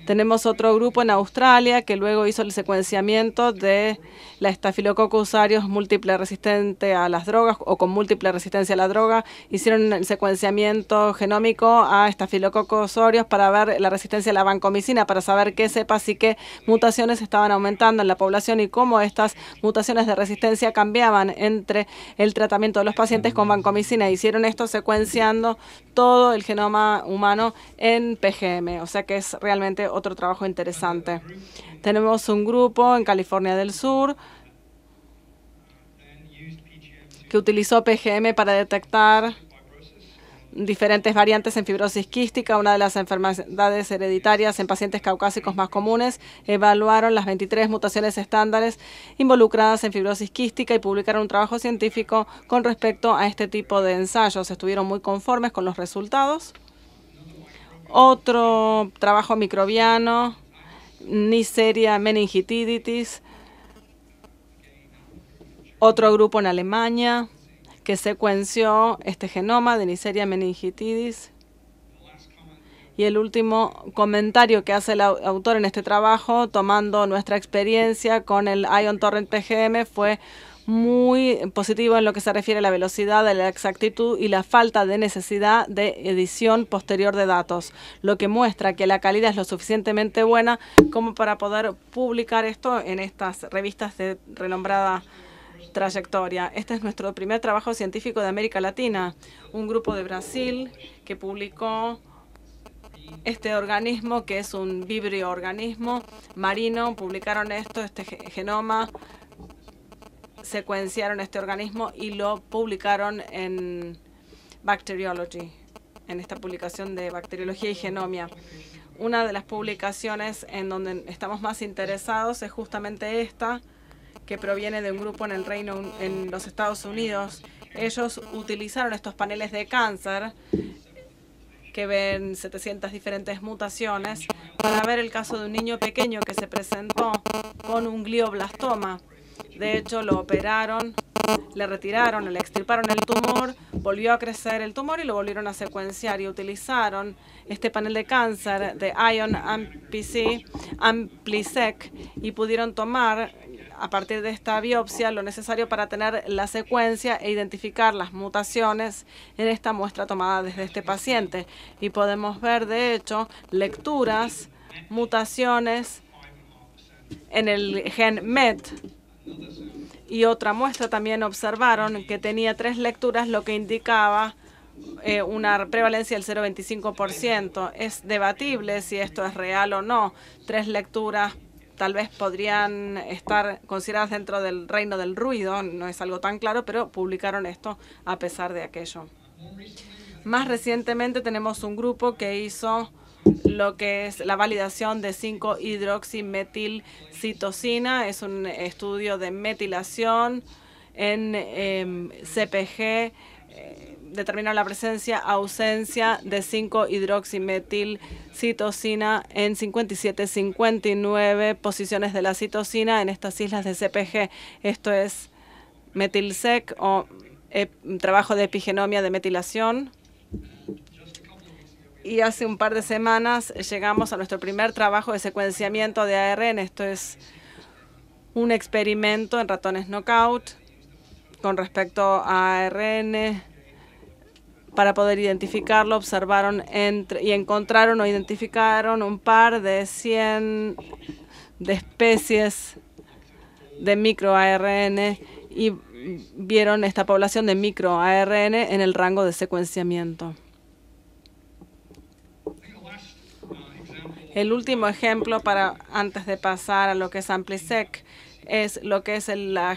Tenemos otro grupo en Australia que luego hizo el secuenciamiento de la Staphylococcus aureus múltiple resistente a las drogas o con múltiple resistencia a la droga. Hicieron el secuenciamiento genómico a Staphylococcus aureus para ver la resistencia a la vancomicina, para saber qué cepas y qué mutaciones estaban aumentando en la población y cómo estas mutaciones de resistencia cambiaban entre el tratamiento de los pacientes con vancomicina. Hicieron esto secuenciando todo el genoma humano en PGM, o sea que es realmente otro trabajo interesante. Tenemos un grupo en California del Sur que utilizó PGM para detectar diferentes variantes en fibrosis quística, una de las enfermedades hereditarias en pacientes caucásicos más comunes. Evaluaron las 23 mutaciones estándares involucradas en fibrosis quística y publicaron un trabajo científico con respecto a este tipo de ensayos. Estuvieron muy conformes con los resultados. Otro trabajo microbiano, Neisseria meningitidis. Otro grupo en Alemania que secuenció este genoma de Neisseria meningitidis. Y el último comentario que hace el autor en este trabajo, tomando nuestra experiencia con el Ion Torrent PGM, fue muy positivo en lo que se refiere a la velocidad, a la exactitud y la falta de necesidad de edición posterior de datos, lo que muestra que la calidad es lo suficientemente buena como para poder publicar esto en estas revistas de renombrada trayectoria. Este es nuestro primer trabajo científico de América Latina, un grupo de Brasil que publicó este organismo que es un vibrio organismo marino. Publicaron este genoma, secuenciaron este organismo y lo publicaron en Bacteriology, en esta publicación de bacteriología y genomia. Una de las publicaciones en donde estamos más interesados es justamente esta, que proviene de un grupo en los Estados Unidos. Ellos utilizaron estos paneles de cáncer que ven 700 diferentes mutaciones, para ver el caso de un niño pequeño que se presentó con un glioblastoma. De hecho, lo operaron, le retiraron, le extirparon el tumor, volvió a crecer el tumor y lo volvieron a secuenciar y utilizaron este panel de cáncer de Ion AmpliSec y pudieron tomar a partir de esta biopsia lo necesario para tener la secuencia e identificar las mutaciones en esta muestra tomada desde este paciente. Y podemos ver, de hecho, lecturas, mutaciones en el gen MET. Y otra muestra también observaron que tenía 3 lecturas, lo que indicaba una prevalencia del 0,25%. Es debatible si esto es real o no. 3 lecturas tal vez podrían estar consideradas dentro del reino del ruido, no es algo tan claro, pero publicaron esto a pesar de aquello. Más recientemente tenemos un grupo que hizo lo que es la validación de 5-hidroximetilcitosina. Es un estudio de metilación en CpG. Determinar la ausencia de 5-hidroximetilcitosina en 57-59 posiciones de la citosina en estas islas de CpG. Esto es metilsec o trabajo de epigenomia de metilación. Y hace un par de semanas llegamos a nuestro primer trabajo de secuenciamiento de ARN. Esto es un experimento en ratones knockout con respecto a ARN. Para poder identificarlo, observaron y encontraron o identificaron un par de 100 de especies de microARN y vieron esta población de microARN en el rango de secuenciamiento. El último ejemplo para antes de pasar a lo que es AmpliSec es lo que es la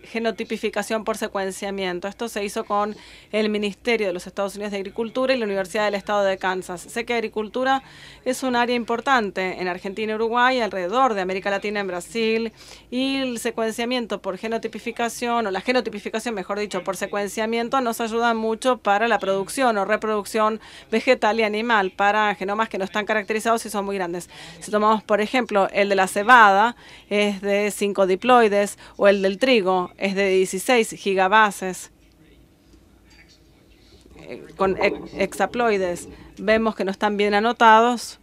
genotipificación por secuenciamiento. Esto se hizo con el Ministerio de los Estados Unidos de Agricultura y la Universidad del Estado de Kansas. Sé que agricultura es un área importante en Argentina y Uruguay, alrededor de América Latina, en Brasil, y el secuenciamiento por genotipificación, o la genotipificación, mejor dicho, por secuenciamiento, nos ayuda mucho para la producción o reproducción vegetal y animal, para genomas que no están caracterizados y son muy grandes. Si tomamos, por ejemplo, el de la cebada, es de 5 diploides, o el del trigo, es de 16 gigabases con hexaploides. Vemos que no están bien anotados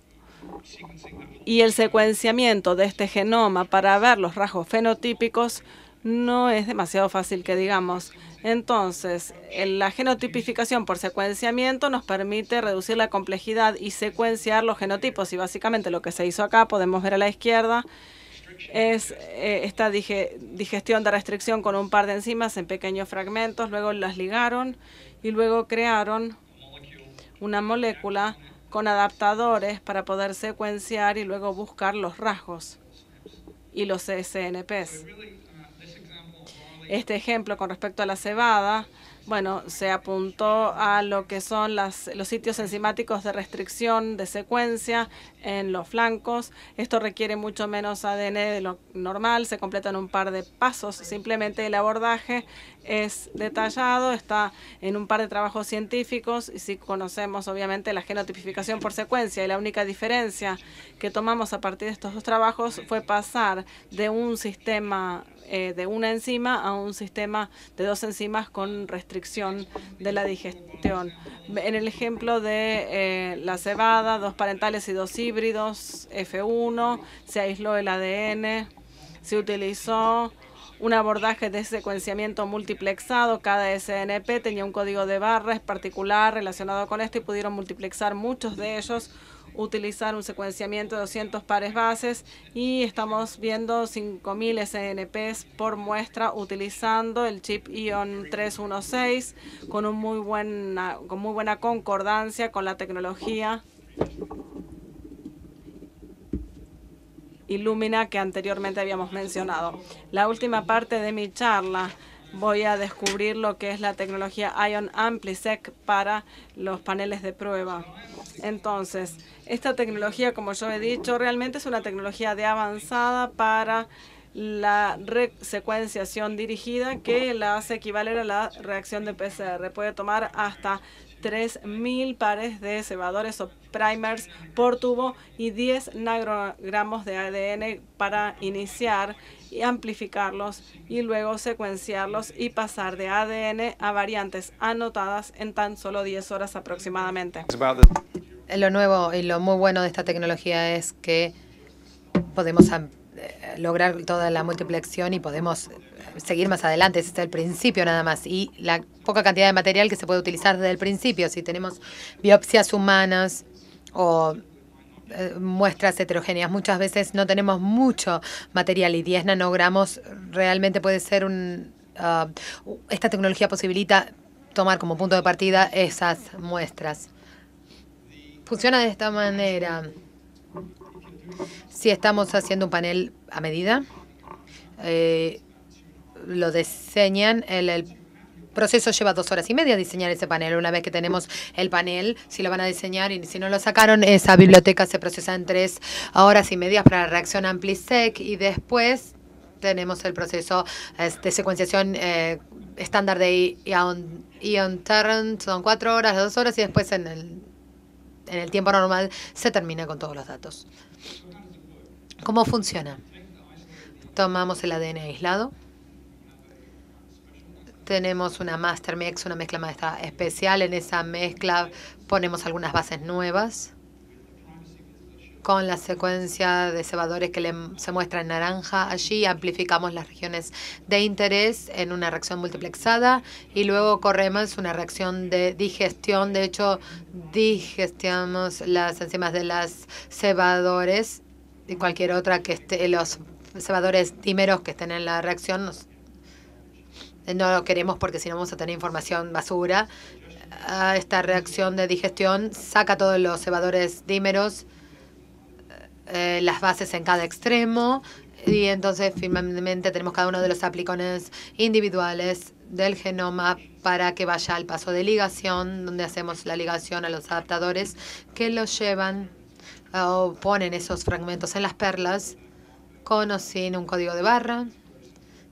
y el secuenciamiento de este genoma para ver los rasgos fenotípicos no es demasiado fácil que digamos. Entonces, la genotipificación por secuenciamiento nos permite reducir la complejidad y secuenciar los genotipos. Y básicamente lo que se hizo acá, podemos ver a la izquierda, es esta digestión de restricción con un par de enzimas en pequeños fragmentos, luego las ligaron y luego crearon una molécula con adaptadores para poder secuenciar y luego buscar los rasgos y los SNPs. Este ejemplo con respecto a la cebada, bueno, se apuntó a lo que son los sitios enzimáticos de restricción de secuencia en los flancos. Esto requiere mucho menos ADN de lo normal, se completa en un par de pasos. Simplemente el abordaje es detallado, está en un par de trabajos científicos y si conocemos obviamente la genotipificación por secuencia, y la única diferencia que tomamos a partir de estos dos trabajos fue pasar de un sistema de una enzima a un sistema de 2 enzimas con restricción de la digestión. En el ejemplo de la cebada, 2 parentales y 2 híbridos, F1, se aisló el ADN, se utilizó un abordaje de secuenciamiento multiplexado. Cada SNP tenía un código de barras particular relacionado con esto y pudieron multiplexar muchos de ellos, utilizar un secuenciamiento de 200 pares bases y estamos viendo 5.000 SNPs por muestra utilizando el chip Ion 316 con muy buena concordancia con la tecnología Illumina que anteriormente habíamos mencionado. La última parte de mi charla voy a descubrir lo que es la tecnología Ion AmpliSec para los paneles de prueba. Entonces, esta tecnología, como yo he dicho, realmente es una tecnología de avanzada para la resecuenciación dirigida que la hace equivaler a la reacción de PCR. Puede tomar hasta 3.000 pares de cebadores o primers por tubo y 10 nanogramos de ADN para iniciar y amplificarlos y luego secuenciarlos y pasar de ADN a variantes anotadas en tan solo 10 horas aproximadamente. Lo nuevo y lo muy bueno de esta tecnología es que podemos lograr toda la multiplexión y podemos seguir más adelante. Ese es el principio nada más. Y la poca cantidad de material que se puede utilizar desde el principio. Si tenemos biopsias humanas o muestras heterogéneas, muchas veces no tenemos mucho material y 10 nanogramos realmente puede ser esta tecnología posibilita tomar como punto de partida esas muestras. Funciona de esta manera. Si estamos haciendo un panel a medida, lo diseñan, el proceso lleva 2 horas y media diseñar ese panel. Una vez que tenemos el panel, si lo van a diseñar y si no lo sacaron, esa biblioteca se procesa en 3 horas y media para la reacción AmpliSec y después tenemos el proceso de secuenciación estándar de Ion Torrent, son 4 horas, 2 horas y después en el tiempo normal se termina con todos los datos. ¿Cómo funciona? Tomamos el ADN aislado. Tenemos una master mix, una mezcla maestra especial. En esa mezcla ponemos algunas bases nuevas con la secuencia de cebadores que se muestra en naranja. Allí amplificamos las regiones de interés en una reacción multiplexada y luego corremos una reacción de digestión. De hecho, digestionamos las enzimas de las cebadores y cualquier otra que esté, los cebadores dímeros que estén en la reacción. No lo queremos porque si no vamos a tener información basura. Esta reacción de digestión saca todos los cebadores dímeros, las bases en cada extremo y entonces finalmente tenemos cada uno de los aplicones individuales del genoma para que vaya al paso de ligación, donde hacemos la ligación a los adaptadores que los llevan o ponen esos fragmentos en las perlas con o sin un código de barra.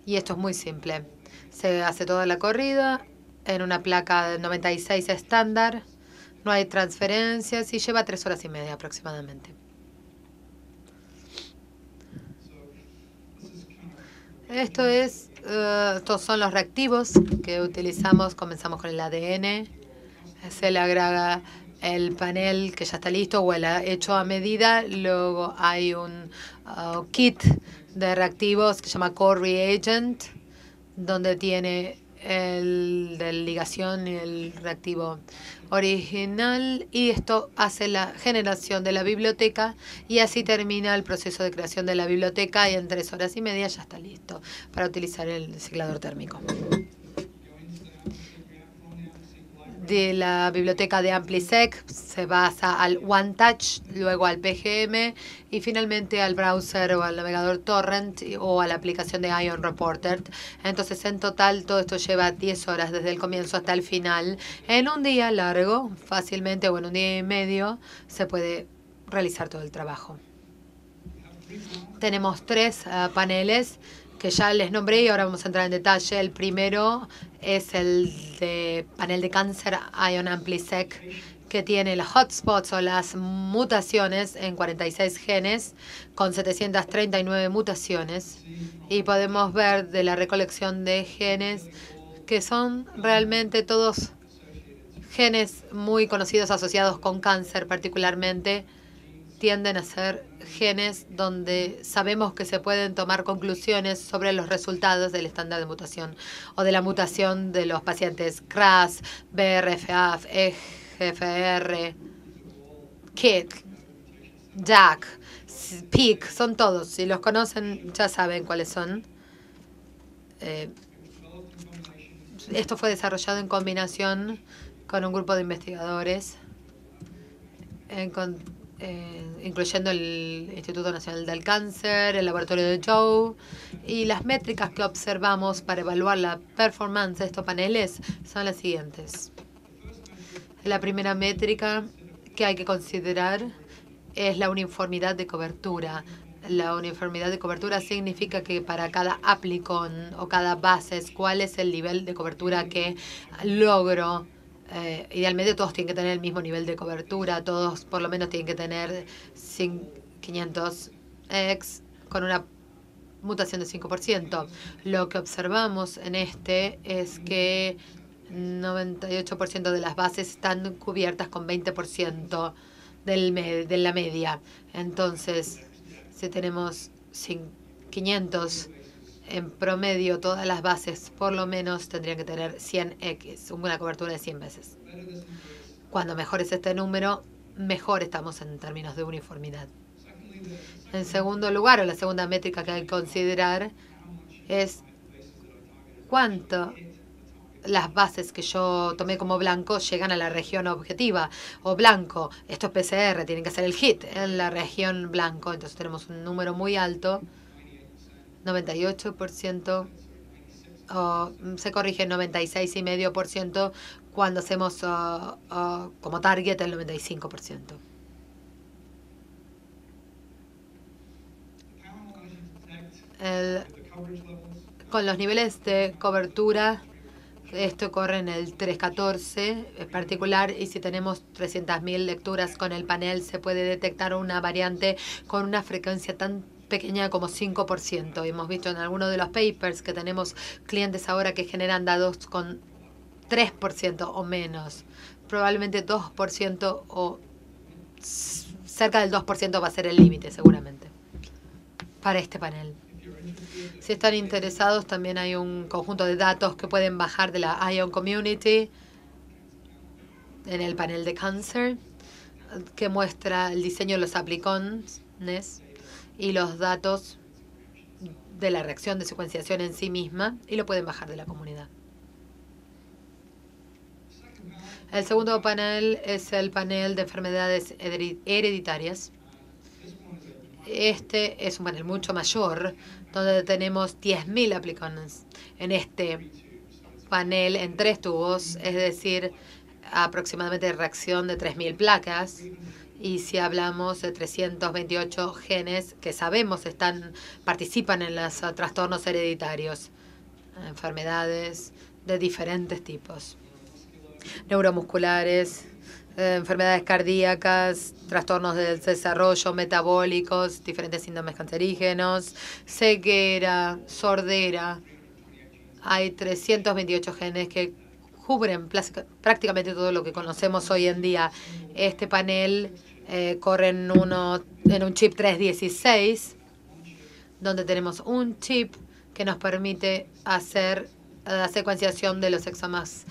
Y esto es muy simple. Se hace toda la corrida en una placa de 96 estándar. No hay transferencias y lleva 3 horas y media aproximadamente. Estos son los reactivos que utilizamos. Comenzamos con el ADN. Se le agrega el panel que ya está listo o el hecho a medida. Luego hay un kit de reactivos que se llama Core Reagent, donde tiene el de ligación y el reactivo original, y esto hace la generación de la biblioteca y así termina el proceso de creación de la biblioteca y en 3 horas y media ya está listo para utilizar el ciclador térmico. De la biblioteca de AmpliSec se basa al OneTouch, luego al PGM y finalmente al browser o al navegador Torrent o a la aplicación de Ion Reporter. Entonces, en total, todo esto lleva 10 horas desde el comienzo hasta el final. En un día largo, fácilmente, o en un día y medio, se puede realizar todo el trabajo. Tenemos 3 paneles que ya les nombré y ahora vamos a entrar en detalle. El primero es el de panel de cáncer Ion AmpliSec, que tiene los hotspots o las mutaciones en 46 genes con 739 mutaciones. Y podemos ver de la recolección de genes que son realmente todos genes muy conocidos asociados con cáncer particularmente. Tienden a ser genes donde sabemos que se pueden tomar conclusiones sobre los resultados del estándar de mutación o de la mutación de los pacientes KRAS, BRFA, EGFR, KIT, JAK, PIK, son todos. Si los conocen, ya saben cuáles son. Esto fue desarrollado en combinación con un grupo de investigadores incluyendo el Instituto Nacional del Cáncer, el laboratorio de Joe, y las métricas que observamos para evaluar la performance de estos paneles son las siguientes. La primera métrica que hay que considerar es la uniformidad de cobertura. La uniformidad de cobertura significa que para cada aplicón o cada base, cuál es el nivel de cobertura que logro Idealmente todos tienen que tener el mismo nivel de cobertura, todos por lo menos tienen que tener 500X con una mutación de 5%. Lo que observamos en este es que 98% de las bases están cubiertas con 20% de la media. Entonces, si tenemos 500 en promedio, todas las bases por lo menos tendrían que tener 100X, una cobertura de 100 veces. Cuando mejor es este número, mejor estamos en términos de uniformidad. En segundo lugar, o la segunda métrica que hay que considerar es cuánto las bases que yo tomé como blanco llegan a la región objetiva o blanco. Esto es PCR, tienen que hacer el hit en la región blanco. Entonces tenemos un número muy alto, 98%, o se corrige 96,5% cuando hacemos como target el 95%. Con los niveles de cobertura, esto corre en el 314 en particular, y si tenemos 300.000 lecturas con el panel, se puede detectar una variante con una frecuencia tan pequeña como 5%. Hemos visto en algunos de los papers que tenemos clientes ahora que generan datos con 3% o menos. Probablemente 2% o cerca del 2% va a ser el límite seguramente para este panel. Si están interesados, también hay un conjunto de datos que pueden bajar de la Ion Community en el panel de cáncer, que muestra el diseño de los aplicones y los datos de la reacción de secuenciación en sí misma, y lo pueden bajar de la comunidad. El segundo panel es el panel de enfermedades hereditarias. Este es un panel mucho mayor, donde tenemos 10.000 aplicones en este panel en 3 tubos, es decir, aproximadamente reacción de 3.000 placas. Y si hablamos de 328 genes que sabemos participan en los trastornos hereditarios, enfermedades de diferentes tipos, neuromusculares, enfermedades cardíacas, trastornos del desarrollo, metabólicos, diferentes síndromes cancerígenos, ceguera, sordera. Hay 328 genes que cubren prácticamente todo lo que conocemos hoy en día. Este panel corre en un chip 316, donde tenemos un chip que nos permite hacer la secuenciación de los exomas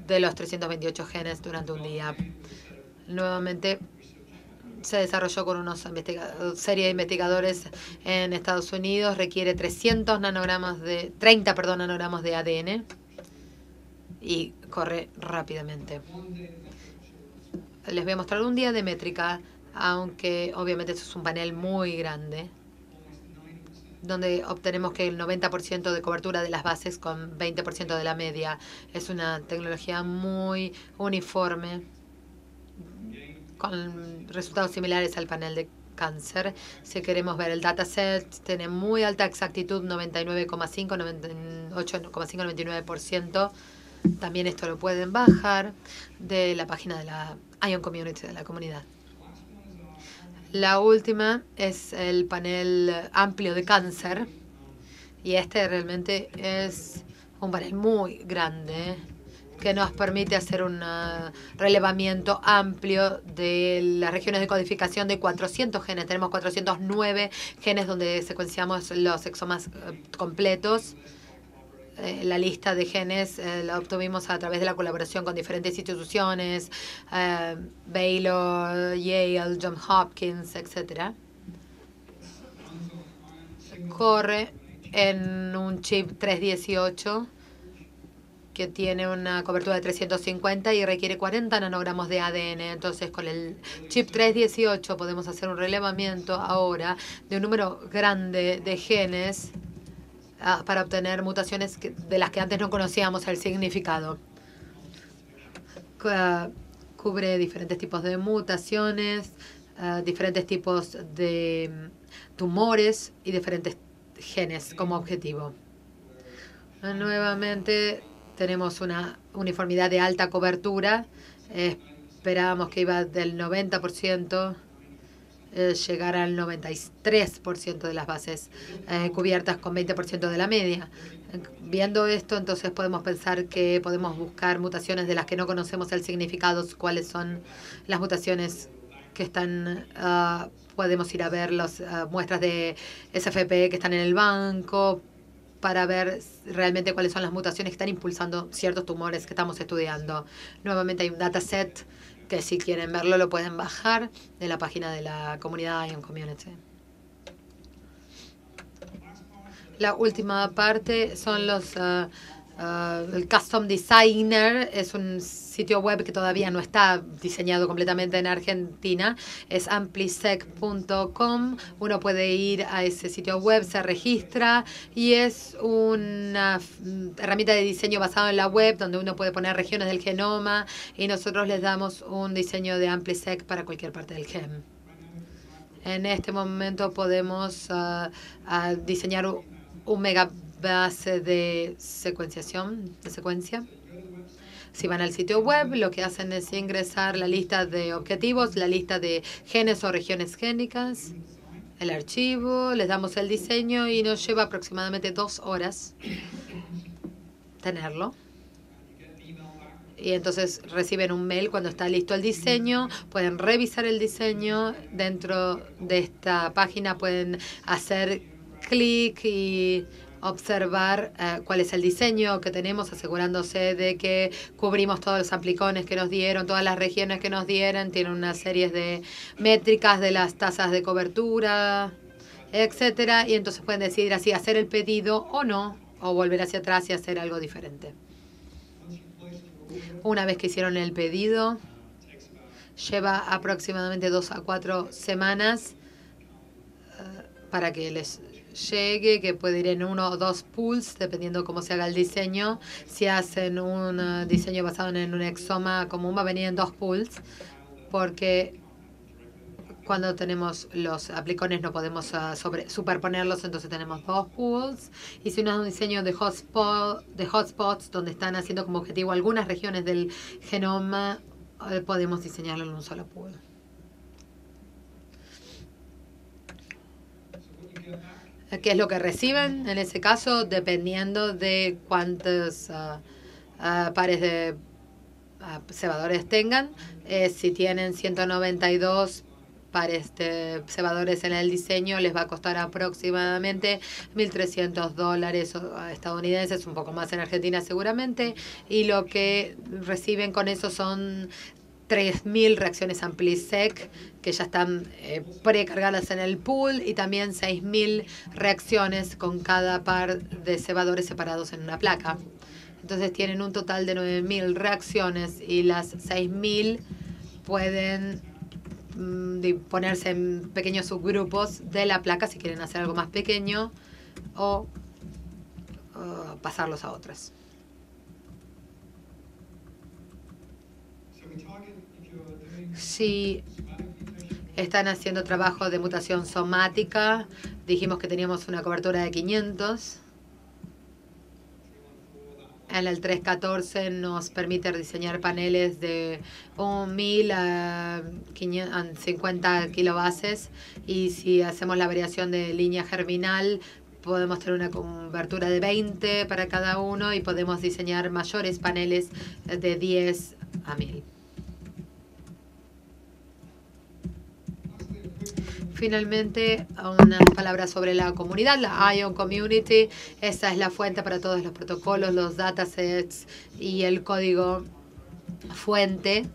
de los 328 genes durante un día. Nuevamente, se desarrolló con una serie de investigadores en Estados Unidos. Requiere 30 nanogramos de ADN y corre rápidamente. Les voy a mostrar un día de métrica, aunque obviamente esto es un panel muy grande, donde obtenemos que el 90% de cobertura de las bases con 20% de la media. Es una tecnología muy uniforme, con resultados similares al panel de cáncer. Si queremos ver el dataset, tiene muy alta exactitud, 99,5, 98,5, 99%. También esto lo pueden bajar de la página de la Ion Community, de la comunidad. La última es el panel amplio de cáncer, y este realmente es un panel muy grande que nos permite hacer un relevamiento amplio de las regiones de codificación de 400 genes. Tenemos 409 genes donde secuenciamos los exomas completos. La lista de genes la obtuvimos a través de la colaboración con diferentes instituciones, Baylor, Yale, Johns Hopkins, etc. Corre en un chip 318 que tiene una cobertura de 350 y requiere 40 nanogramos de ADN. Entonces, con el chip 318 podemos hacer un relevamiento ahora de un número grande de genes para obtener mutaciones de las que antes no conocíamos el significado. Cubre diferentes tipos de mutaciones, diferentes tipos de tumores y diferentes genes como objetivo. Nuevamente, tenemos una uniformidad de alta cobertura. Esperábamos que iba del 90%, llegar al 93% de las bases cubiertas con 20% de la media. Viendo esto, entonces podemos pensar que podemos buscar mutaciones de las que no conocemos el significado, cuáles son las mutaciones que están. Podemos ir a ver las muestras de SFP que están en el banco para ver realmente cuáles son las mutaciones que están impulsando ciertos tumores que estamos estudiando. Nuevamente hay un dataset que si quieren verlo lo pueden bajar de la página de la comunidad Ion Community. La última parte son los el Custom Designer. Es un sitio web que todavía no está diseñado completamente en Argentina. Es amplisec.com. Uno puede ir a ese sitio web, se registra y es una herramienta de diseño basada en la web donde uno puede poner regiones del genoma y nosotros les damos un diseño de Amplisec para cualquier parte del gen. En este momento podemos diseñar un megabase de secuenciación, de secuencia. Si van al sitio web, lo que hacen es ingresar la lista de objetivos, la lista de genes o regiones génicas, el archivo, les damos el diseño y nos lleva aproximadamente 2 horas tenerlo. Y entonces reciben un mail cuando está listo el diseño, pueden revisar el diseño. Dentro de esta página pueden hacer clic y observar cuál es el diseño que tenemos, asegurándose de que cubrimos todos los amplicones que nos dieron, todas las regiones que nos dieron. Tiene una serie de métricas de las tasas de cobertura, etcétera. Y entonces pueden decidir así hacer el pedido o no, o volver hacia atrás y hacer algo diferente. Una vez que hicieron el pedido, lleva aproximadamente 2 a 4 semanas para que les llegue, que puede ir en 1 o 2 pools, dependiendo cómo se haga el diseño. Si hacen un diseño basado en un exoma común, va a venir en 2 pools, porque cuando tenemos los aplicones no podemos superponerlos, entonces tenemos 2 pools. Y si uno es un diseño de hotspots, donde están haciendo como objetivo algunas regiones del genoma, podemos diseñarlo en un solo pool. ¿Qué es lo que reciben? En ese caso, dependiendo de cuántos pares de cebadores tengan. Si tienen 192 pares de cebadores en el diseño, les va a costar aproximadamente $1.300 estadounidenses, un poco más en Argentina seguramente. Y lo que reciben con eso son 3.000 reacciones Amplisec que ya están precargadas en el pool y también 6.000 reacciones con cada par de cebadores separados en una placa. Entonces tienen un total de 9.000 reacciones y las 6.000 pueden ponerse en pequeños subgrupos de la placa si quieren hacer algo más pequeño o pasarlos a otras. Si están haciendo trabajo de mutación somática, dijimos que teníamos una cobertura de 500. En el 314 nos permite diseñar paneles de 1.000 a 50 kilobases. Y si hacemos la variación de línea germinal, podemos tener una cobertura de 20 para cada uno y podemos diseñar mayores paneles de 10 a 1.000. Finalmente, unas palabras sobre la comunidad, la Ion Community. Esa es la fuente para todos los protocolos, los datasets y el código fuente.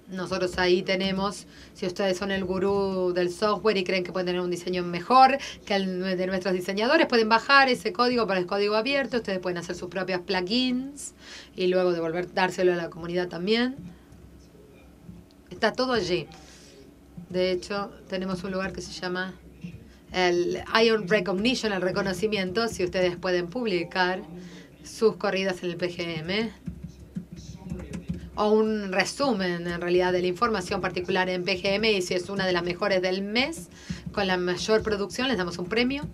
Nosotros ahí tenemos, si ustedes son el gurú del software y creen que pueden tener un diseño mejor que el de nuestros diseñadores, pueden bajar ese código para el código abierto. Ustedes pueden hacer sus propias plugins y luego dárselo a la comunidad también. Está todo allí. De hecho, tenemos un lugar que se llama el Ion Recognition, el reconocimiento. Si ustedes pueden publicar sus corridas en el PGM o un resumen, en realidad, de la información particular en PGM, y si es una de las mejores del mes, con la mayor producción, les damos un premio.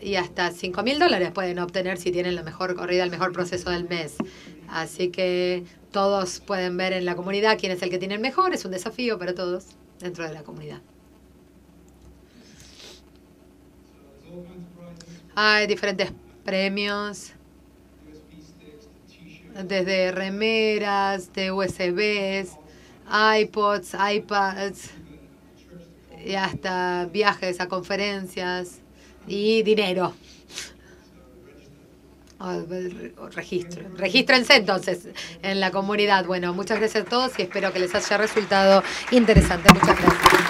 y hasta $5.000 pueden obtener si tienen la mejor corrida, el mejor proceso del mes. Así que todos pueden ver en la comunidad quién es el que tiene el mejor. Es un desafío para todos dentro de la comunidad. Hay diferentes premios, desde remeras, de USBs, iPods, iPads, y hasta viajes a conferencias y dinero. Regístrense entonces en la comunidad. Bueno, muchas gracias a todos y espero que les haya resultado interesante. Muchas gracias.